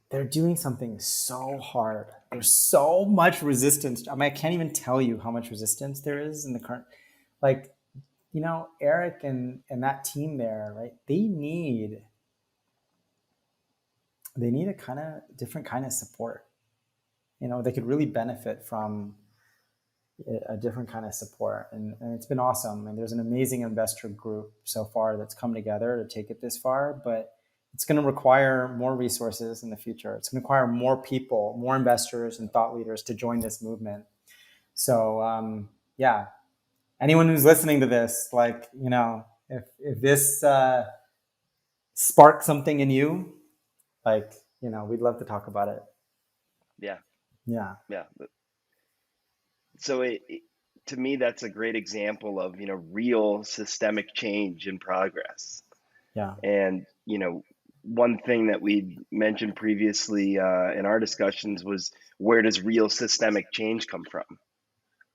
they're doing something so hard. There's so much resistance. I can't even tell you how much resistance there is in the current, Eric and that team there, right? They need a kind of different kind of support. They could really benefit from a different kind of support, and it's been awesome. And there's an amazing investor group so far that's come together to take it this far, but It's going to require more resources in the future. It's going to require more people, more investors and thought leaders to join this movement. So yeah, anyone who's listening to this, like, if this sparks something in you, like, we'd love to talk about it. Yeah. Yeah. Yeah. So to me, that's a great example of, real systemic change and progress. Yeah. And, one thing that we mentioned previously in our discussions was, where does real systemic change come from?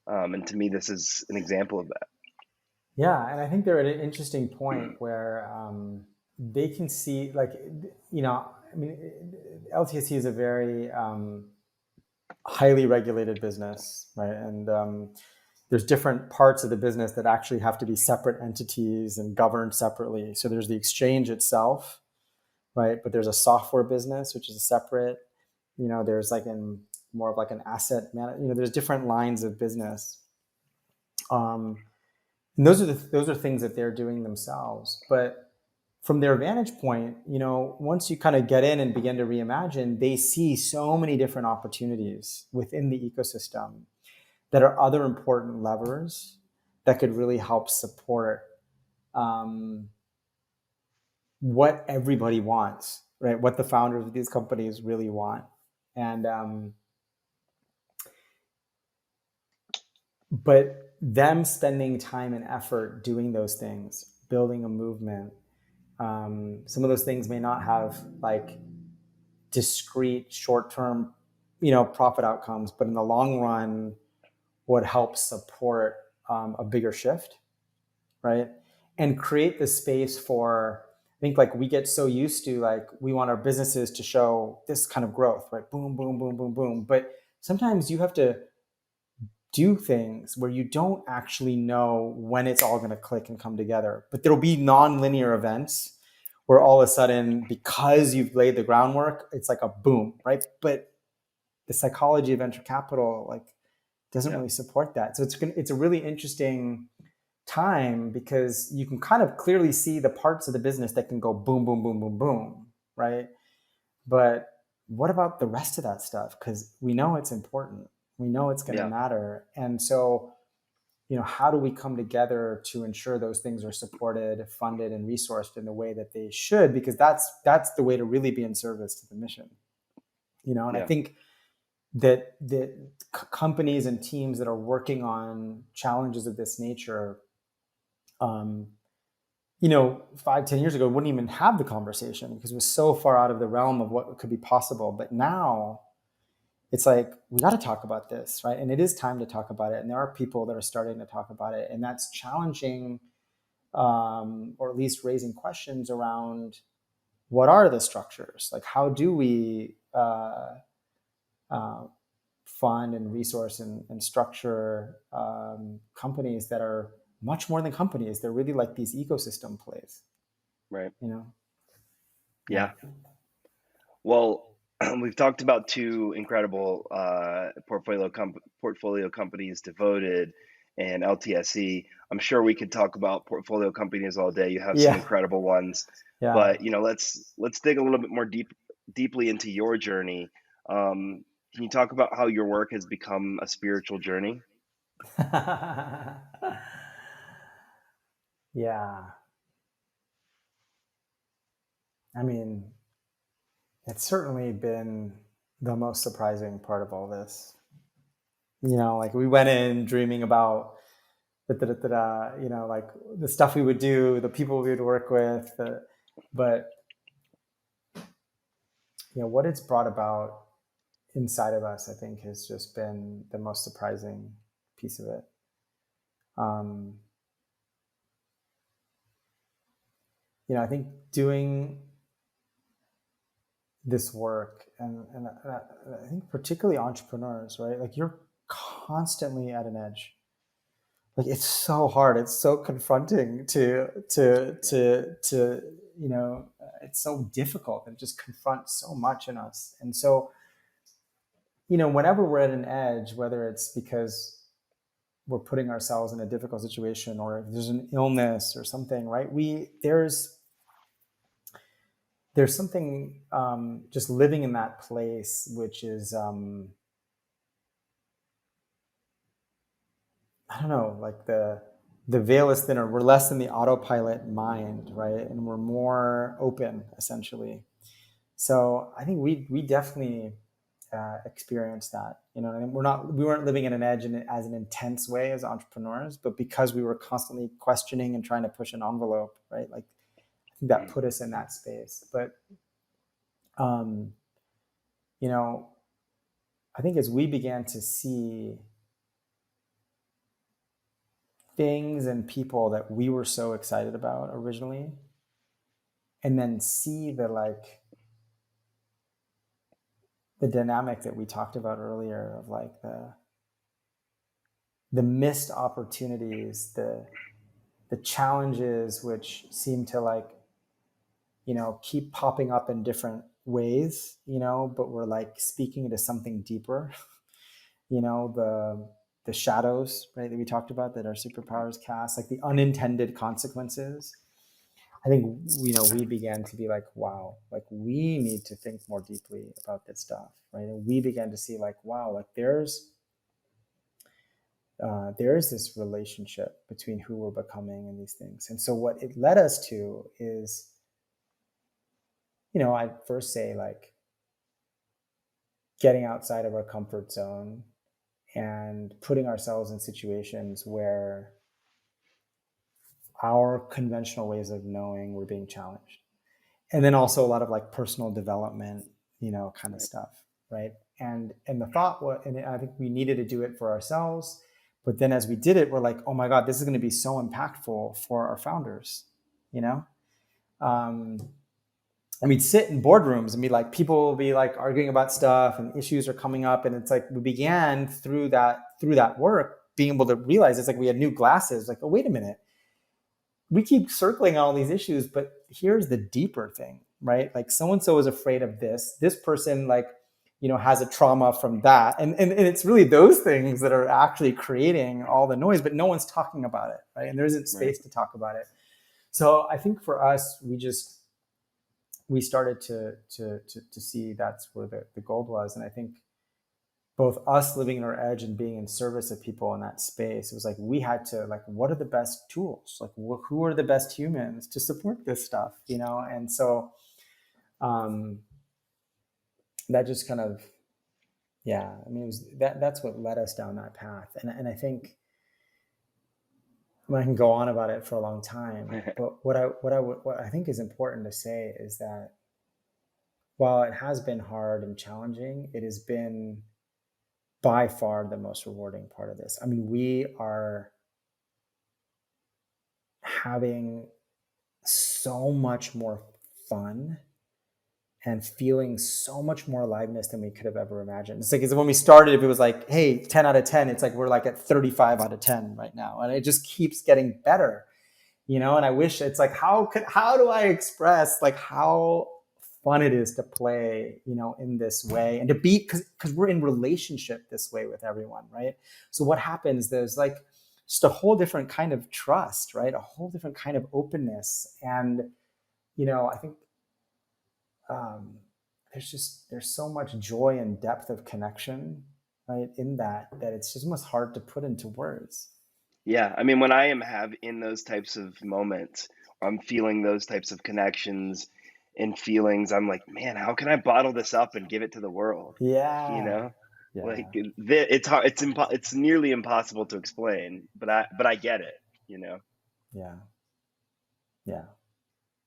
And to me, this is an example of that. Yeah. And I think they're at an interesting point where they can see, like, LTSC is a very highly regulated business, right? And there's different parts of the business that actually have to be separate entities and governed separately. So there's the exchange itself, right? But there's a software business, which is a separate, there's like more of like an asset management, there's different lines of business. And those are things that they're doing themselves. But from their vantage point, once you kind of get in and begin to reimagine, they see so many different opportunities within the ecosystem that are other important levers that could really help support what everybody wants, right? What the founders of these companies really want. And but them spending time and effort doing those things, building a movement, some of those things may not have like discrete short-term, profit outcomes, but in the long run would help support a bigger shift, right? And create the space for, I think, like, we get so used to, like, we want our businesses to show this kind of growth, right? Boom, boom, boom, boom, boom. But sometimes you have to do things where you don't actually know when it's all going to click and come together. But there'll be non-linear events where all of a sudden, because you've laid the groundwork, it's like a boom, right? But the psychology of venture capital, like, doesn't really support that. So it's a really interesting time, because you can kind of clearly see the parts of the business that can go boom, boom, boom, boom, boom, right? But what about the rest of that stuff? Because we know it's important. We know it's going to matter. And so, how do we come together to ensure those things are supported, funded, and resourced in the way that they should? Because that's the way to really be in service to the mission. And I think that companies and teams that are working on challenges of this nature, 5-10 years ago, wouldn't even have the conversation because it was so far out of the realm of what could be possible. But now it's like, we got to talk about this, right? And it is time to talk about it. And there are people that are starting to talk about it, and that's challenging, or at least raising questions around what are the structures? Like, how do we fund and resource and structure companies that are much more than companies? They're really like these ecosystem plays, right? Yeah. Well, we've talked about two incredible portfolio companies, Devoted and LTSE. I'm sure we could talk about portfolio companies all day. You have some incredible ones, but let's dig a little bit more deeply into your journey. Can you talk about how your work has become a spiritual journey? Yeah. I mean, it's certainly been the most surprising part of all this. Like, we went in dreaming about like the stuff we would do, the people we would work with, but what it's brought about inside of us, I think, has just been the most surprising piece of it. I think doing this work, and I think particularly entrepreneurs, right? Like, you're constantly at an edge. Like, it's so hard. It's so confronting to it's so difficult, and it just confronts so much in us. And so, whenever we're at an edge, whether it's because we're putting ourselves in a difficult situation, or if there's an illness or something, right? There's there's something just living in that place, which is, I don't know, like the veil is thinner. We're less in the autopilot mind, right? And we're more open, essentially. So I think we definitely experienced that. You know, and we weren't living in an edge as an intense way as entrepreneurs, but because we were constantly questioning and trying to push an envelope, right? Like I think that put us in that space. But you know, I think as we began to see things and people that we were so excited about originally, and then see the dynamic that we talked about earlier of like the missed opportunities, the challenges which seem to like, you know, keep popping up in different ways, you know, but we're like speaking to something deeper, you know, the shadows, right, that we talked about that our superpowers cast, like the unintended consequences. I think, you know, we began to be like, wow, like we need to think more deeply about this stuff, right? And we began to see like, wow, like there's this relationship between who we're becoming and these things. And so what it led us to is, you know, I'd first say like getting outside of our comfort zone and putting ourselves in situations where our conventional ways of knowing were being challenged. And then also a lot of like personal development, you know, kind of stuff, right? And the thought was, and I think we needed to do it for ourselves, but then as we did it, we're like, oh my God, this is going to be so impactful for our founders, you know? And we'd sit in boardrooms and be like, people will be like arguing about stuff and issues are coming up. And it's like, we began through that work, being able to realize it's like we had new glasses, like, oh, wait a minute. We keep circling all these issues, but here's the deeper thing, right? Like so-and-so is afraid of this person, like, you know, has a trauma from that. And it's really those things that are actually creating all the noise, but no one's talking about it, right? And there isn't space to talk about it. So I think for us, we started to see that's where the gold was. And I think both us living in our edge and being in service of people in that space, it was like we had to like, what are the best tools? Like who are the best humans to support this stuff, you know? And so that just kind of, yeah, I mean, it was that's what led us down that path. And I think, I can go on about it for a long time, but what I think is important to say is that while it has been hard and challenging, it has been by far the most rewarding part of this. I mean, we are having so much more fun and feeling so much more aliveness than we could have ever imagined. It's like when we started, if it was like, hey, 10 out of 10, it's like we're like at 35 out of 10 right now. And it just keeps getting better, you know? And I wish it's like, how do I express like how fun it is to play, you know, in this way and to be, because we're in relationship this way with everyone, right? So what happens, there's like just a whole different kind of trust, right? A whole different kind of openness. And, you know, I think there's so much joy and depth of connection, right, in that it's just almost hard to put into words. Yeah, I mean, when I am in those types of moments, I'm feeling those types of connections and feelings. I'm like, man, how can I bottle this up and give it to the world? You Yeah, know, like yeah, it's hard, it's nearly impossible to explain, but I get it. You know, yeah, yeah.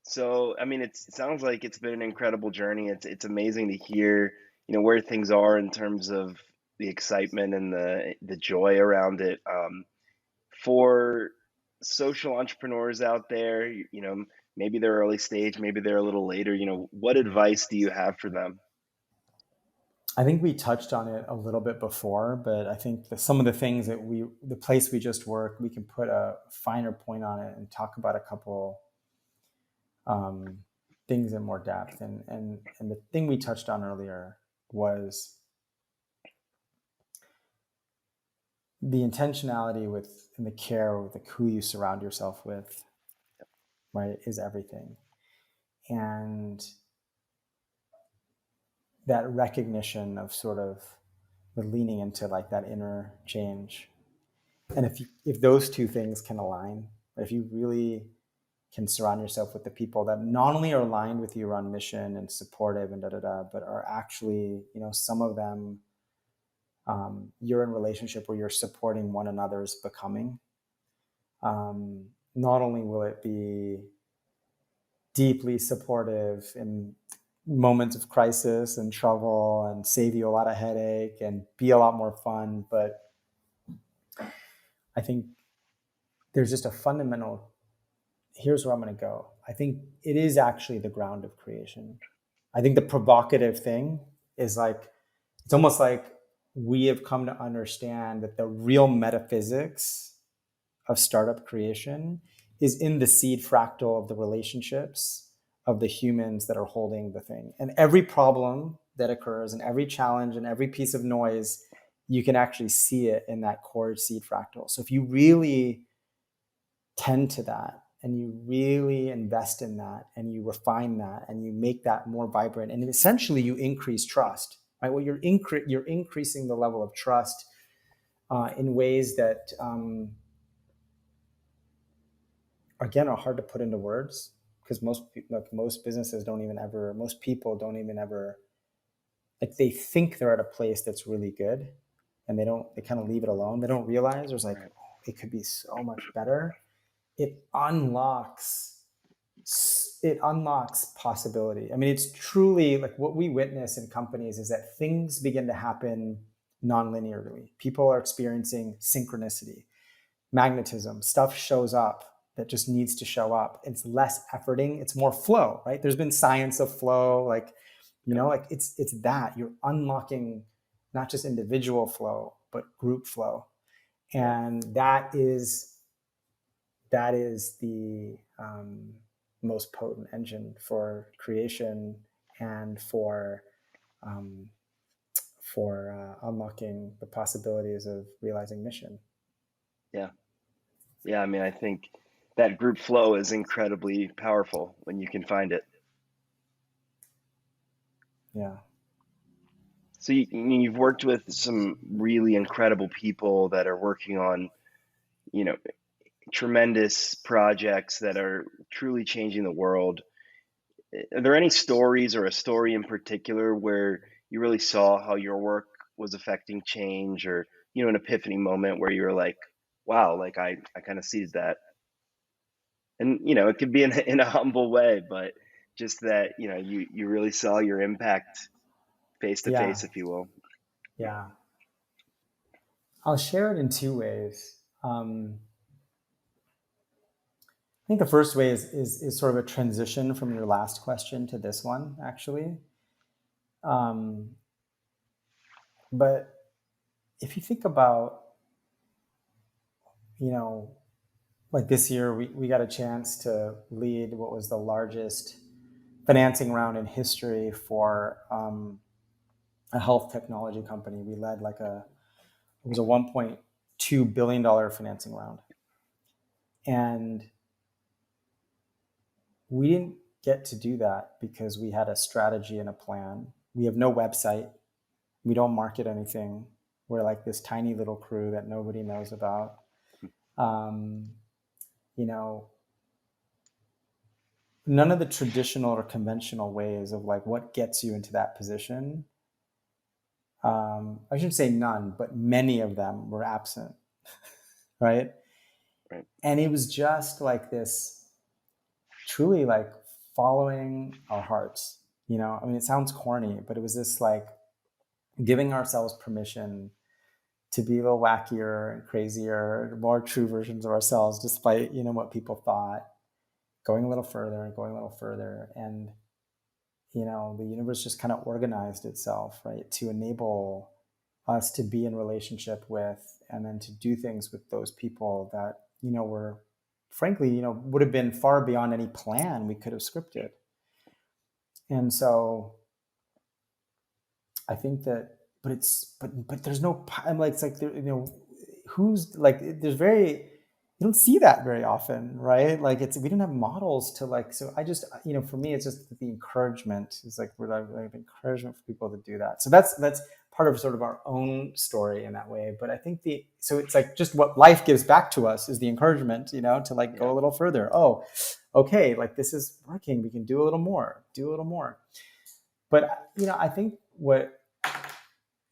so I mean, it sounds like it's been an incredible journey. It's amazing to hear, you know, where things are in terms of the excitement and the joy around it. For social entrepreneurs out there, you know, maybe they're early stage, maybe they're a little later, you know, what advice do you have for them? I think we touched on it a little bit before, but I think some of the things that the place we just work, we can put a finer point on it and talk about a couple um, things in more depth. And the thing we touched on earlier was the intentionality with and the care with who you surround yourself with, right, is everything. And that recognition of sort of the leaning into like that inner change. And if those two things can align, if you really can surround yourself with the people that not only are aligned with you on mission and supportive and but are actually, some of them, you're in a relationship where you're supporting one another's becoming. Not only will it be deeply supportive in moments of crisis and trouble and save you a lot of headache and be a lot more fun, but I think there's just a fundamental, here's where I'm going to go. I think it is actually the ground of creation. I think the provocative thing is like, it's almost like we have come to understand that the real metaphysics of startup creation is in the seed fractal of the relationships of the humans that are holding the thing. And every problem that occurs and every challenge and every piece of noise, you can actually see it in that core seed fractal. So if you really tend to that and you really invest in that and you refine that and you make that more vibrant, and essentially you increase trust, right? Well, you're increasing the level of trust in ways that, again, are hard to put into words, because most businesses don't even ever, most people don't even ever, like, they think they're at a place that's really good and they kind of leave it alone. They don't realize there's like, Right. oh, it could be so much better. It unlocks possibility. I mean, it's truly like what we witness in companies is that things begin to happen non-linearly. People are experiencing synchronicity, magnetism, stuff shows up that just needs to show up. It's less efforting, it's more flow, right? There's been science of flow, like, like it's that you're unlocking not just individual flow, but group flow. And that is the most potent engine for creation and for unlocking the possibilities of realizing mission. Yeah, I mean, I think that group flow is incredibly powerful when you can find it. Yeah. So you've worked with some really incredible people that are working on, tremendous projects that are truly changing the world. Are there any stories or a story in particular where you really saw how your work was affecting change, or, an epiphany moment where you were like, wow, like I kind of seized that? And, it could be in a humble way, but just that, you really saw your impact face to Yeah. face, if you will. Yeah. I'll share it in two ways. I think the first way is sort of a transition from your last question to this one, actually. But if you think about, like this year, we got a chance to lead what was the largest financing round in history for a health technology company. We led it was a $1.2 billion financing round. And we didn't get to do that because we had a strategy and a plan. We have no website. We don't market anything. We're like this tiny little crew that nobody knows about. None of the traditional or conventional ways of like what gets you into that position. I shouldn't say none, but many of them were absent, right? Right. And it was just like this, truly like following our hearts. I mean, it sounds corny, but it was this like giving ourselves permission to be a little wackier and crazier, more true versions of ourselves, despite what people thought. Going a little further and going a little further, and the universe just kind of organized itself, right, to enable us to be in relationship with, and then to do things with those people that were, frankly, would have been far beyond any plan we could have scripted. And so I think that, but there's no, I'm like, it's like, who's like, there's very, you don't see that very often, right? Like we didn't have models to like, so I just, for me, it's just the encouragement is like, we're like encouragement for people to do that. So that's part of sort of our own story in that way. But I think so it's like just what life gives back to us is the encouragement, to like go a little further. Oh, okay, like this is working. We can do a little more, But, I think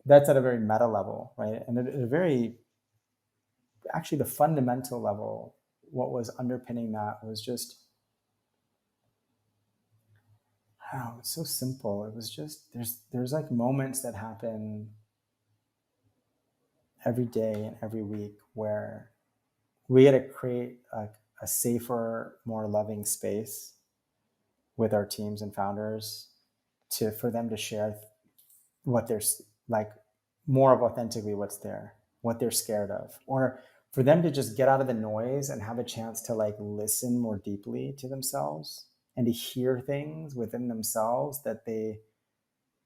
that's at a very meta level, right? And at a very, actually the fundamental level, what was underpinning that was just, it's so simple. It was just, there's like moments that happen every day and every week where we got to create a safer, more loving space with our teams and founders for them to share what they're like, more of authentically what's there, what they're scared of, or for them to just get out of the noise and have a chance to like listen more deeply to themselves and to hear things within themselves that they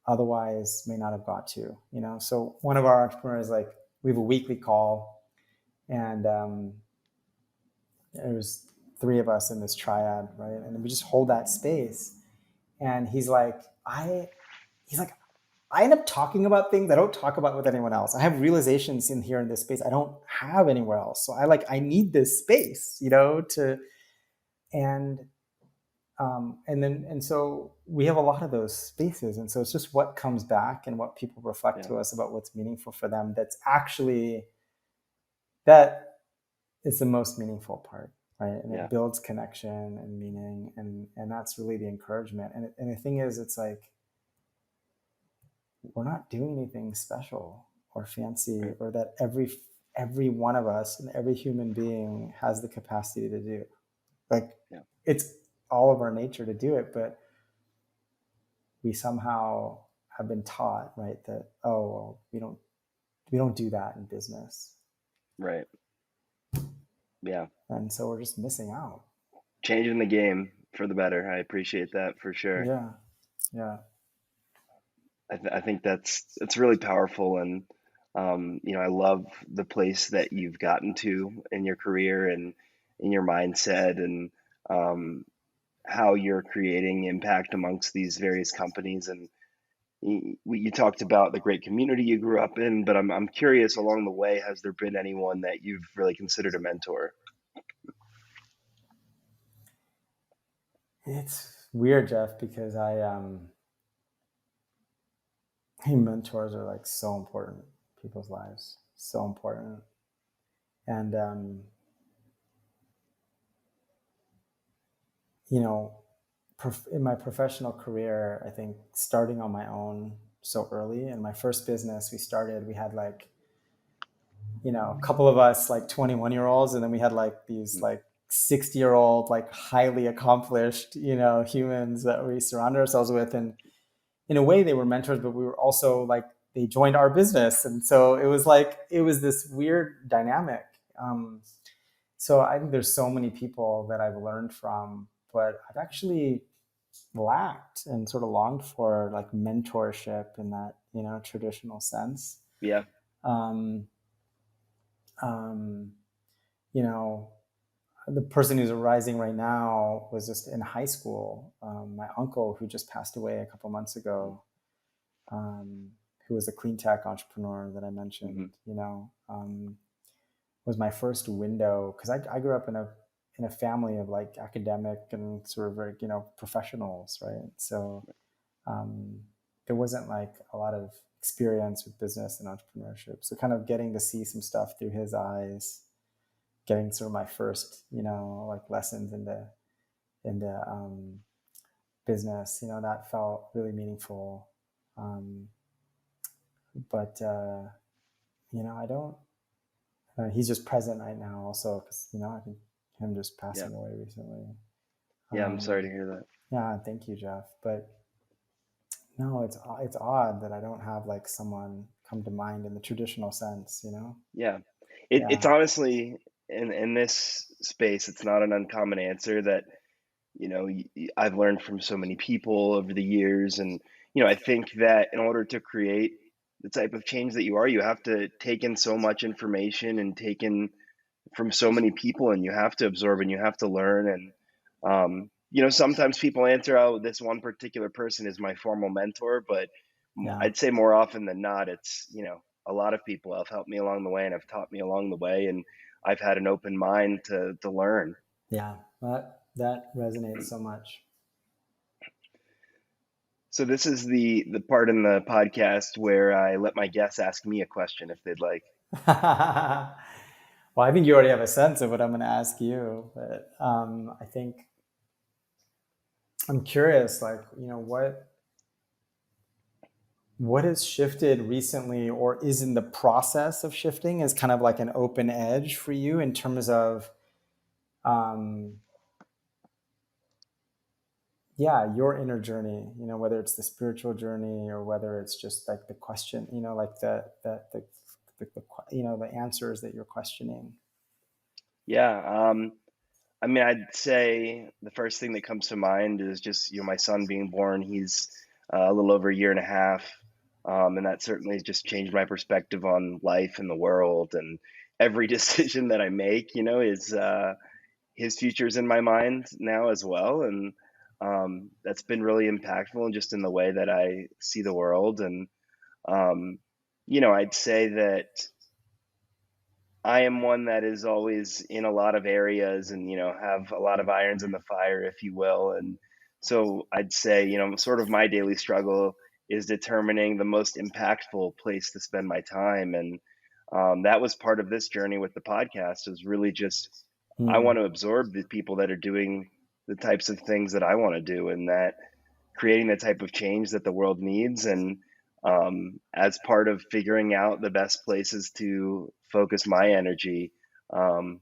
otherwise may not have got to. So one of our entrepreneurs, like, we have a weekly call, and there's 3 of us in this triad, right? And we just hold that space. And he's like, I end up talking about things I don't talk about with anyone else. I have realizations in here in this space I don't have anywhere else. So I need this space, and so we have a lot of those spaces. And so it's just what comes back and what people reflect to us about what's meaningful for them. That is the most meaningful part, right? And it builds connection and meaning. And that's really the encouragement. And the thing is, it's like, we're not doing anything special or fancy, or that every one of us and every human being has the capacity to do. Like, it's all of our nature to do it, but we somehow have been taught, right, that, oh, well, we don't do that in business. Right. Yeah. And so we're just missing out. Changing the game for the better. I appreciate that for sure. Yeah. I think it's really powerful, and I love the place that you've gotten to in your career and in your mindset, and how you're creating impact amongst these various companies. And you talked about the great community you grew up in, but I'm curious, along the way, has there been anyone that you've really considered a mentor? It's weird, Jeff, because mentors are like so important in people's lives, so important. And in my professional career, I think starting on my own so early, in my first business we had like, a couple of us like 21-year-olds, and then we had like these like 60-year-old, like highly accomplished, humans that we surrounded ourselves with. And in a way they were mentors, but we were also like, they joined our business. And so it was this weird dynamic. So I think there's so many people that I've learned from, but I've actually lacked and sort of longed for like mentorship in that, traditional sense. Yeah. The person who's arising right now was just in high school. My uncle, who just passed away a couple months ago, who was a clean tech entrepreneur that I mentioned, was my first window, because I grew up in a family of like academic and sort of very, professionals, right? So there wasn't like a lot of experience with business and entrepreneurship. So kind of getting to see some stuff through his eyes, getting sort of my first, like lessons into business, that felt really meaningful. But I don't. He's just present right now, also, because I think him just passing away recently. Yeah, I'm sorry to hear that. Yeah, thank you, Jeff. But no, it's odd that I don't have like someone come to mind in the traditional sense, Yeah. It's honestly, in this space, it's not an uncommon answer that, I've learned from so many people over the years. And, I think that in order to create the type of change that you have to take in so much information and take in from so many people, and you have to absorb and you have to learn. And sometimes people answer, "Oh, this one particular person is my formal mentor," but Yeah. I'd say more often than not, it's a lot of people have helped me along the way and have taught me along the way, and I've had an open mind to learn. Yeah. That resonates so much. So this is the part in the podcast where I let my guests ask me a question if they'd like. Well, I think you already have a sense of what I'm going to ask you, but I think I'm curious, like, what has shifted recently or is in the process of shifting as kind of like an open edge for you in terms of, your inner journey, whether it's the spiritual journey or whether it's just like the question, like the answers that you're questioning. Yeah, I mean, I'd say the first thing that comes to mind is just my son being born. He's a little over a year and a half, and that certainly just changed my perspective on life and the world. And every decision that I make, is his future's in my mind now as well, and that's been really impactful, and just in the way that I see the world. And um, I'd say that I am one that is always in a lot of areas, and have a lot of irons in the fire, if you will. And so I'd say sort of my daily struggle is determining the most impactful place to spend my time. And that was part of this journey with the podcast, is really just I Hmm. want to absorb the people that are doing the types of things that I want to do, and that creating the type of change that the world needs. And as part of figuring out the best places to focus my energy, I'm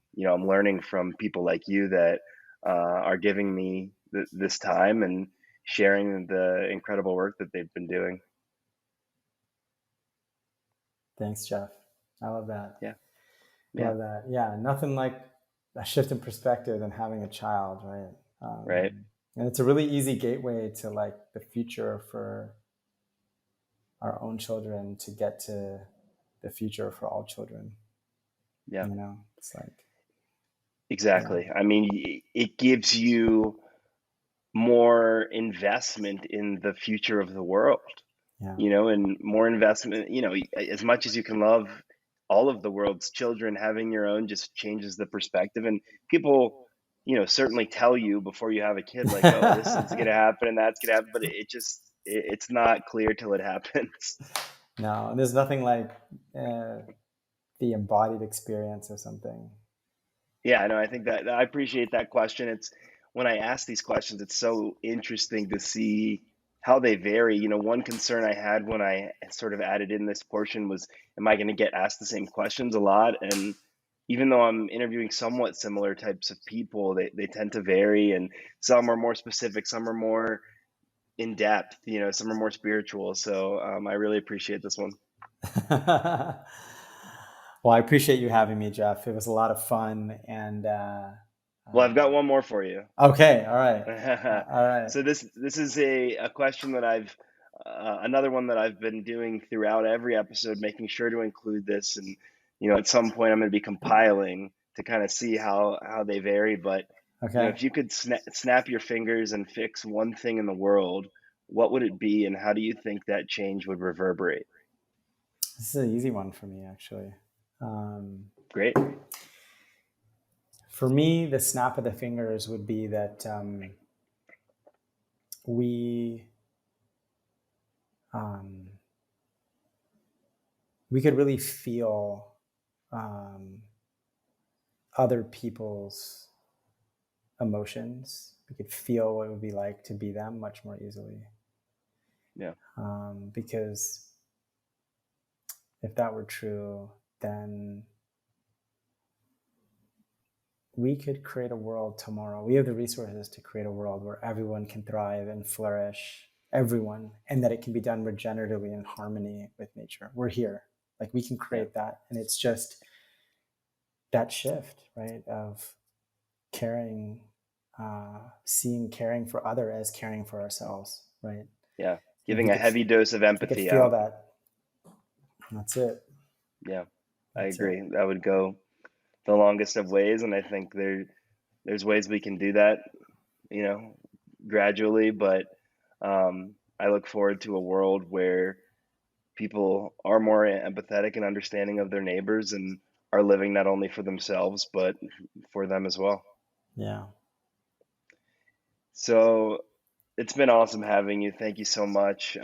learning from people like you that are giving me this time and sharing the incredible work that they've been doing. Thanks, Jeff. I love that. Yeah, I yeah, love that. Yeah, nothing like a shift in perspective than having a child, right? right. And it's a really easy gateway to like the future for our own children, to get to the future for all children. Yeah, It's like, yeah, exactly. I mean, it gives you more investment in the future of the world, yeah, and more investment, as much as you can love all of the world's children, having your own just changes the perspective. And people, certainly tell you before you have a kid, like, oh, this is going to happen and that's going to happen, but it's not clear till it happens. no, there's nothing like uh, the embodied experience of something. Yeah, no, I think that I appreciate that question. It's when I ask these questions, it's so interesting to see how they vary. One concern I had when I sort of added in this portion was, am I going to get asked the same questions a lot? And even though I'm interviewing somewhat similar types of people, they tend to vary, and some are more specific, some are more in depth, some are more spiritual. So I really appreciate this one. Well, I appreciate you having me, Jeff. It was a lot of fun. And Well, I've got one more for you. okay, all right, all right. So this is a question that I've another one that I've been doing throughout every episode, making sure to include this. And at some point I'm going to be compiling to kind of see how they vary. But Okay, if you could snap your fingers and fix one thing in the world, what would it be, and how do you think that change would reverberate? this is an easy one for me, actually. Um, Great. for me, the snap of the fingers would be that we um, we could really feel um, other people's emotions. We could feel what it would be like to be them much more easily. Yeah. Because if that were true, then we could create a world tomorrow. We have the resources to create a world where everyone can thrive and flourish, everyone, and that it can be done regeneratively in harmony with nature. We're here. Like, we can Yeah. create that. And it's just that shift, right? Of caring, seeing caring for other as caring for ourselves, right? Yeah. And Giving a heavy dose of if we could empathy feel out. that, that's it. Yeah. I That's it. agree. That would go the longest of ways, and I think there's ways we can do that, you know, gradually. But I look forward to a world where people are more empathetic and understanding of their neighbors and are living not only for themselves but for them as well. Yeah. So it's been awesome having you. Thank you so much.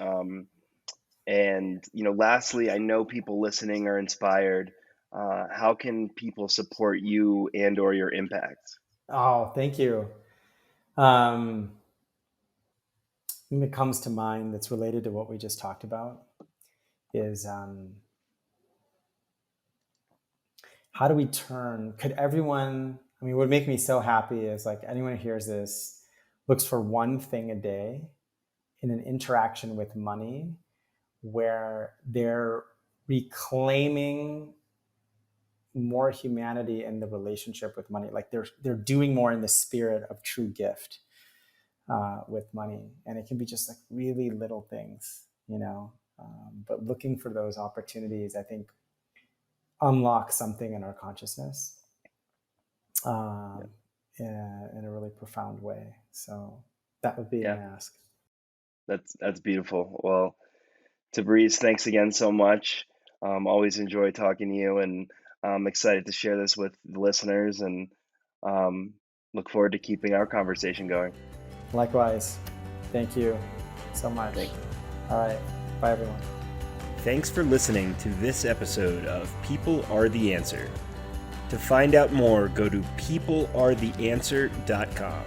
And lastly, I know people listening are inspired. How can people support you and or your impact? Oh, thank you. Um, thing that comes to mind that's related to what we just talked about is how do we could everyone, I mean, what would make me so happy is like anyone who hears this looks for one thing a day in an interaction with money where they're reclaiming more humanity in the relationship with money. Like they're doing more in the spirit of true gift with money. And it can be just like really little things, but looking for those opportunities, I think, unlock something in our consciousness in a really profound way. So that would be Yeah, my ask. that's beautiful. Well, Tabreez, thanks again so much. Always enjoy talking to you, and I'm excited to share this with the listeners, and um, look forward to keeping our conversation going. Likewise. Thank you so much. Thank you. All right. Bye, everyone. Thanks for listening to this episode of People Are the Answer. To find out more, go to peoplearetheanswer.com.